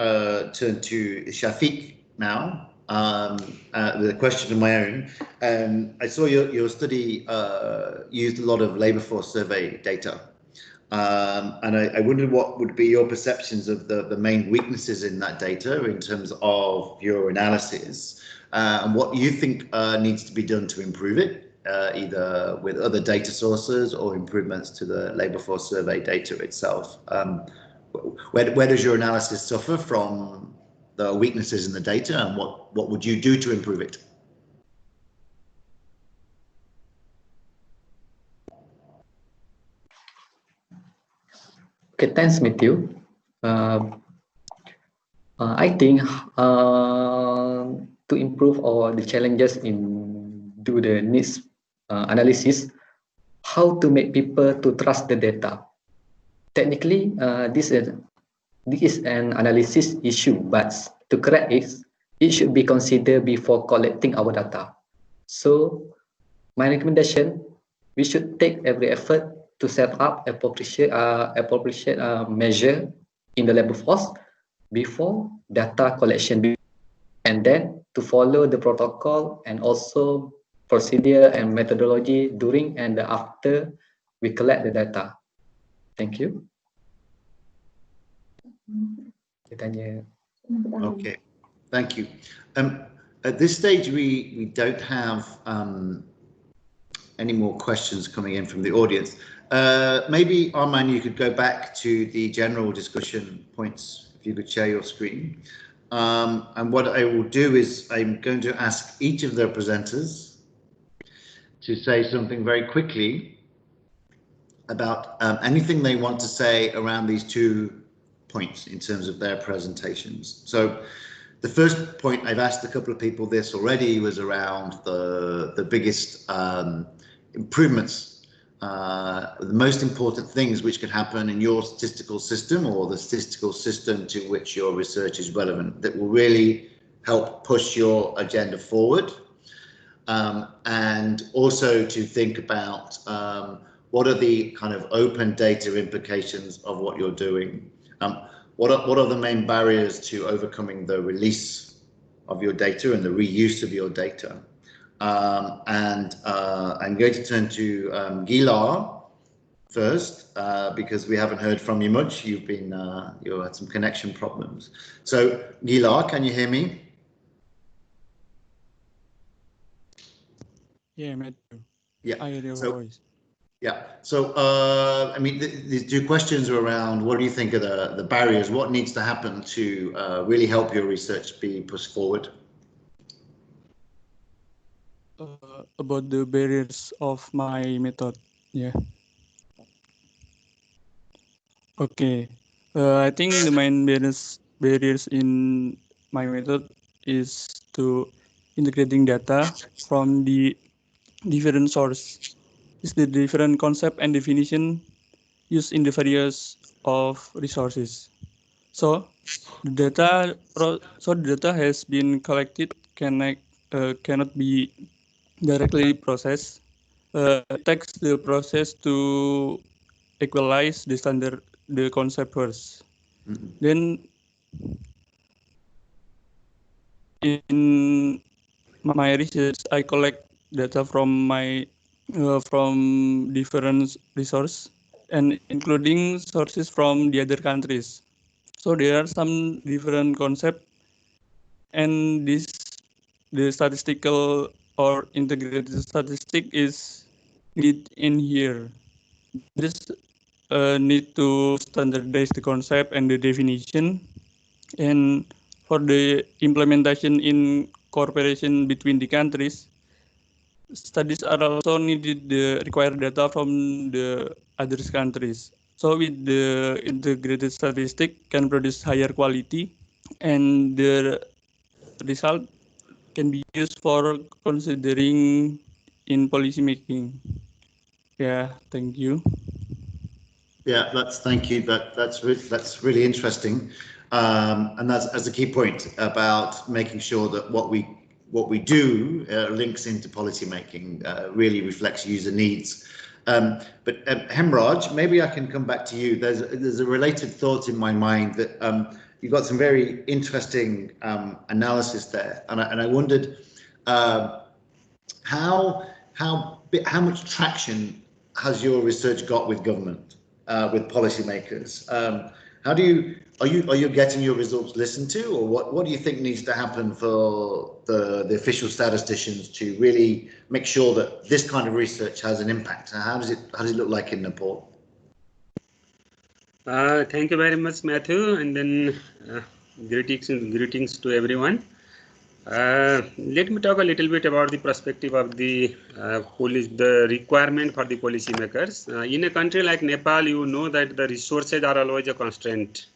turn to Shafiq now. The question of my own. I saw your study used a lot of labour force survey data. And I wondered what would be your perceptions of the main weaknesses in that data in terms of your analysis, and what you think needs to be done to improve it, either with other data sources or improvements to the labour force survey data itself. Where does your analysis suffer from the weaknesses in the data, and what would you do to improve it? Okay, thanks, Matthew. I think to improve the challenges in do the needs analysis, how to make people to trust the data. Technically, this is an analysis issue, but to correct it should be considered before collecting our data. So, my recommendation, we should take every effort to set up appropriate measure in the labor force before data collection, and then to follow the protocol and also procedure and methodology during and after we collect the data. Thank you. Okay, thank you. At this stage, we don't have any more questions coming in from the audience. Maybe, Arman, you could go back to the general discussion points, if you could share your screen. And what I will do is I'm going to ask each of the presenters to say something very quickly about anything they want to say around these 2 points in terms of their presentations. So the first point, I've asked a couple of people this already, was around the biggest improvements, the most important things which could happen in your statistical system or the statistical system to which your research is relevant, that will really help push your agenda forward. And also to think about what are the kind of open data implications of what you're doing. What are the main barriers to overcoming the release of your data and the reuse of your data? And I'm going to turn to Gilar first, because we haven't heard from you much. You had some connection problems. So Gilar, can you hear me? Yeah, Matthew. Yeah. I hear your voice. Yeah. So, I mean, these 2 questions are around what do you think are the barriers? What needs to happen to really help your research be pushed forward? About the barriers of my method. Yeah. Okay. I think the main barriers in my method is to integrating data from the different source. Is the different concept and definition used in the various of resources. So the data has been collected cannot be directly processed. It takes the process to equalize the concept first. Mm-hmm. Then in my research, I collect data from from different resources and including sources from the other countries. So there are some different concepts, and the statistical or integrated statistic is need in here. This need to standardize the concept and the definition, and for the implementation in cooperation between the countries, studies are also needed the required data from the other countries. So with the integrated statistic can produce higher quality, and the result can be used for considering in policy making. Yeah, thank you. Yeah, thank you. That's really interesting, and that's a key point about making sure that what we do links into policy making, really reflects user needs. But Hemraj, maybe I can come back to you. There's a related thought in my mind that you've got some very interesting analysis there, and I wondered how much traction has your research got with government? with policymakers. Are you getting your results listened to, or what do you think needs to happen for the official statisticians to really make sure that this kind of research has an impact? How does it look like in Nepal? Thank you very much, Matthew, and then greetings to everyone. Let me talk a little bit about the perspective of the the requirement for the policymakers. In a country like Nepal, you know that the resources are always a constraint,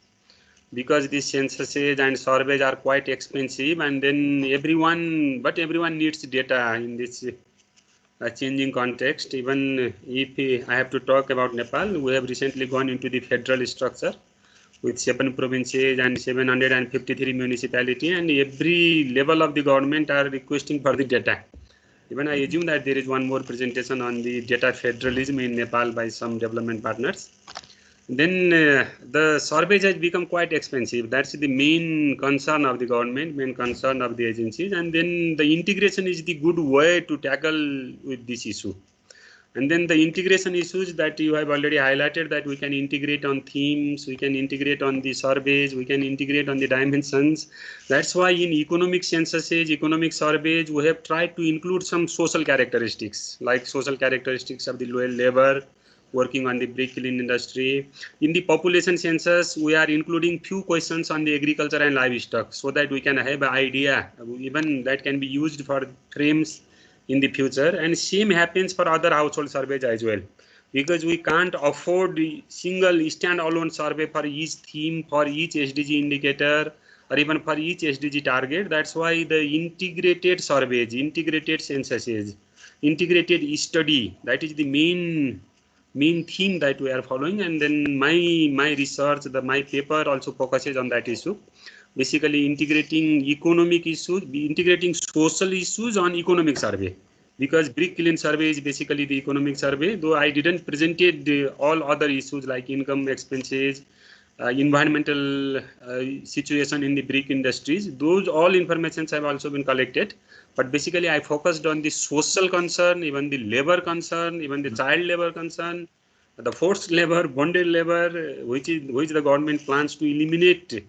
because these censuses and surveys are quite expensive, and then everyone needs data in this changing context. Even if I have to talk about Nepal, we have recently gone into the federal structure with 7 provinces and 753 municipalities, and every level of the government are requesting for the data. Even I assume that there is one more presentation on the data federalism in Nepal by some development partners. Then the surveys has become quite expensive. That's the main concern of the government, main concern of the agencies. And then the integration is the good way to tackle with this issue. And then the integration issues that you have already highlighted, that we can integrate on themes, we can integrate on the surveys, we can integrate on the dimensions. That's why in economic censuses, economic surveys, we have tried to include some social characteristics, like social characteristics of the lower labor, working on the brick kiln industry. In the population census, we are including few questions on the agriculture and livestock, so that we can have an idea, even that can be used for frames in the future. And same happens for other household surveys as well, because we can't afford the single standalone survey for each theme, for each SDG indicator, or even for each SDG target. That's why the integrated surveys, integrated censuses, integrated study, that is the main theme that we are following. And then my research, my paper also focuses on that issue, basically integrating economic issues, integrating social issues on economic survey, because brick kiln survey is basically the economic survey, though I didn't presented all other issues like income, expenses, environmental situation in the brick industries. Those all informations have also been collected, but basically I focused on the social concern, even the labor concern, even the child labor concern, the forced labor, bonded labor, which the government plans to eliminate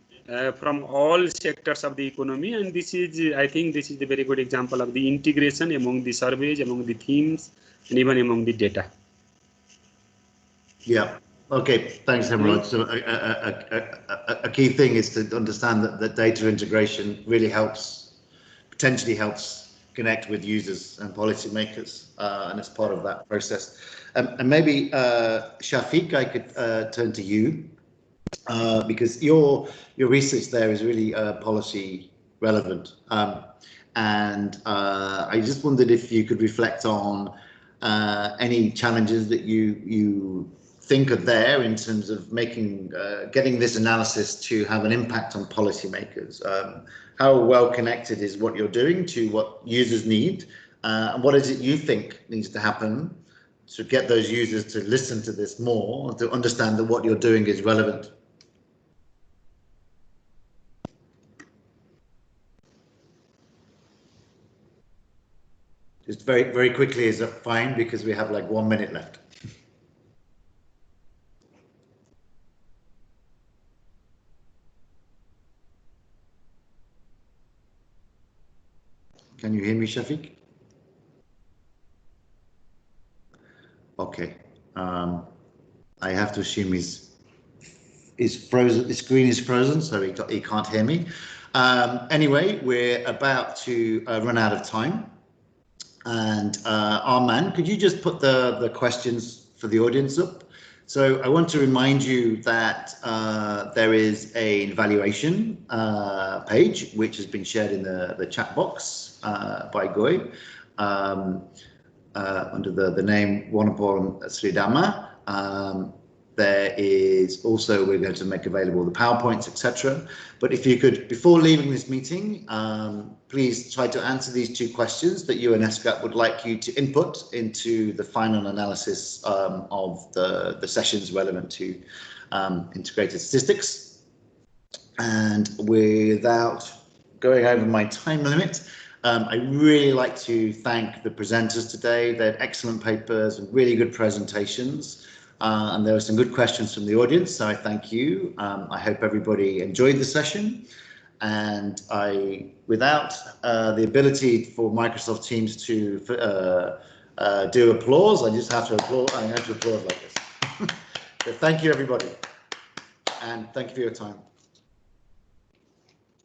from all sectors of the economy. And this is, I think this is a very good example of the integration among the surveys, among the themes, and even among the data. Yeah. Okay, thanks, Hemraj. So a key thing is to understand that data integration really potentially helps connect with users and policymakers, and it's part of that process. And maybe Shafiq, I could turn to you, because your research there is really policy relevant, and I just wondered if you could reflect on any challenges that you think are there in terms of getting this analysis to have an impact on policymakers. How well connected is what you're doing to what users need, and what is it you think needs to happen to get those users to listen to this more, to understand that what you're doing is relevant? Just very, very quickly, is that fine? Because we have like 1 minute left. Can you hear me, Shafiq? Okay. I have to assume he's frozen. His screen is frozen, so he can't hear me. Anyway, we're about to run out of time. And Arman, could you just put the questions for the audience up? So I want to remind you that there is an evaluation page which has been shared in the chat box by Goy under the name Wanapon Sridama. There is also, we're going to make available the PowerPoints, etc. But if you could, before leaving this meeting, please try to answer these 2 questions that you and ESCAP would like you to input into the final analysis of the sessions relevant to integrated statistics. And without going over my time limit, I really like to thank the presenters today. They had excellent papers and really good presentations. And there were some good questions from the audience, so I thank you. I hope everybody enjoyed the session. And without the ability for Microsoft Teams to do applause, I just have to applaud. I have to applaud like this. So thank you, everybody, and thank you for your time.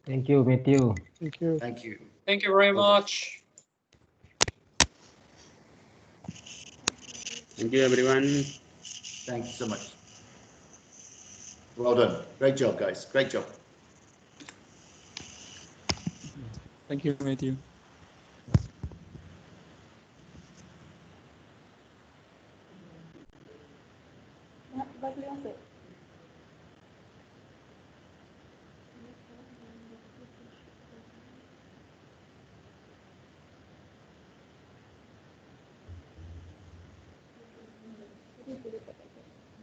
Thank you, Matthew. Thank you. Thank you. Thank you very much. Thank you, everyone. Thank you so much. Well done. Great job, guys. Great job. Thank you, Matthew. Thank you.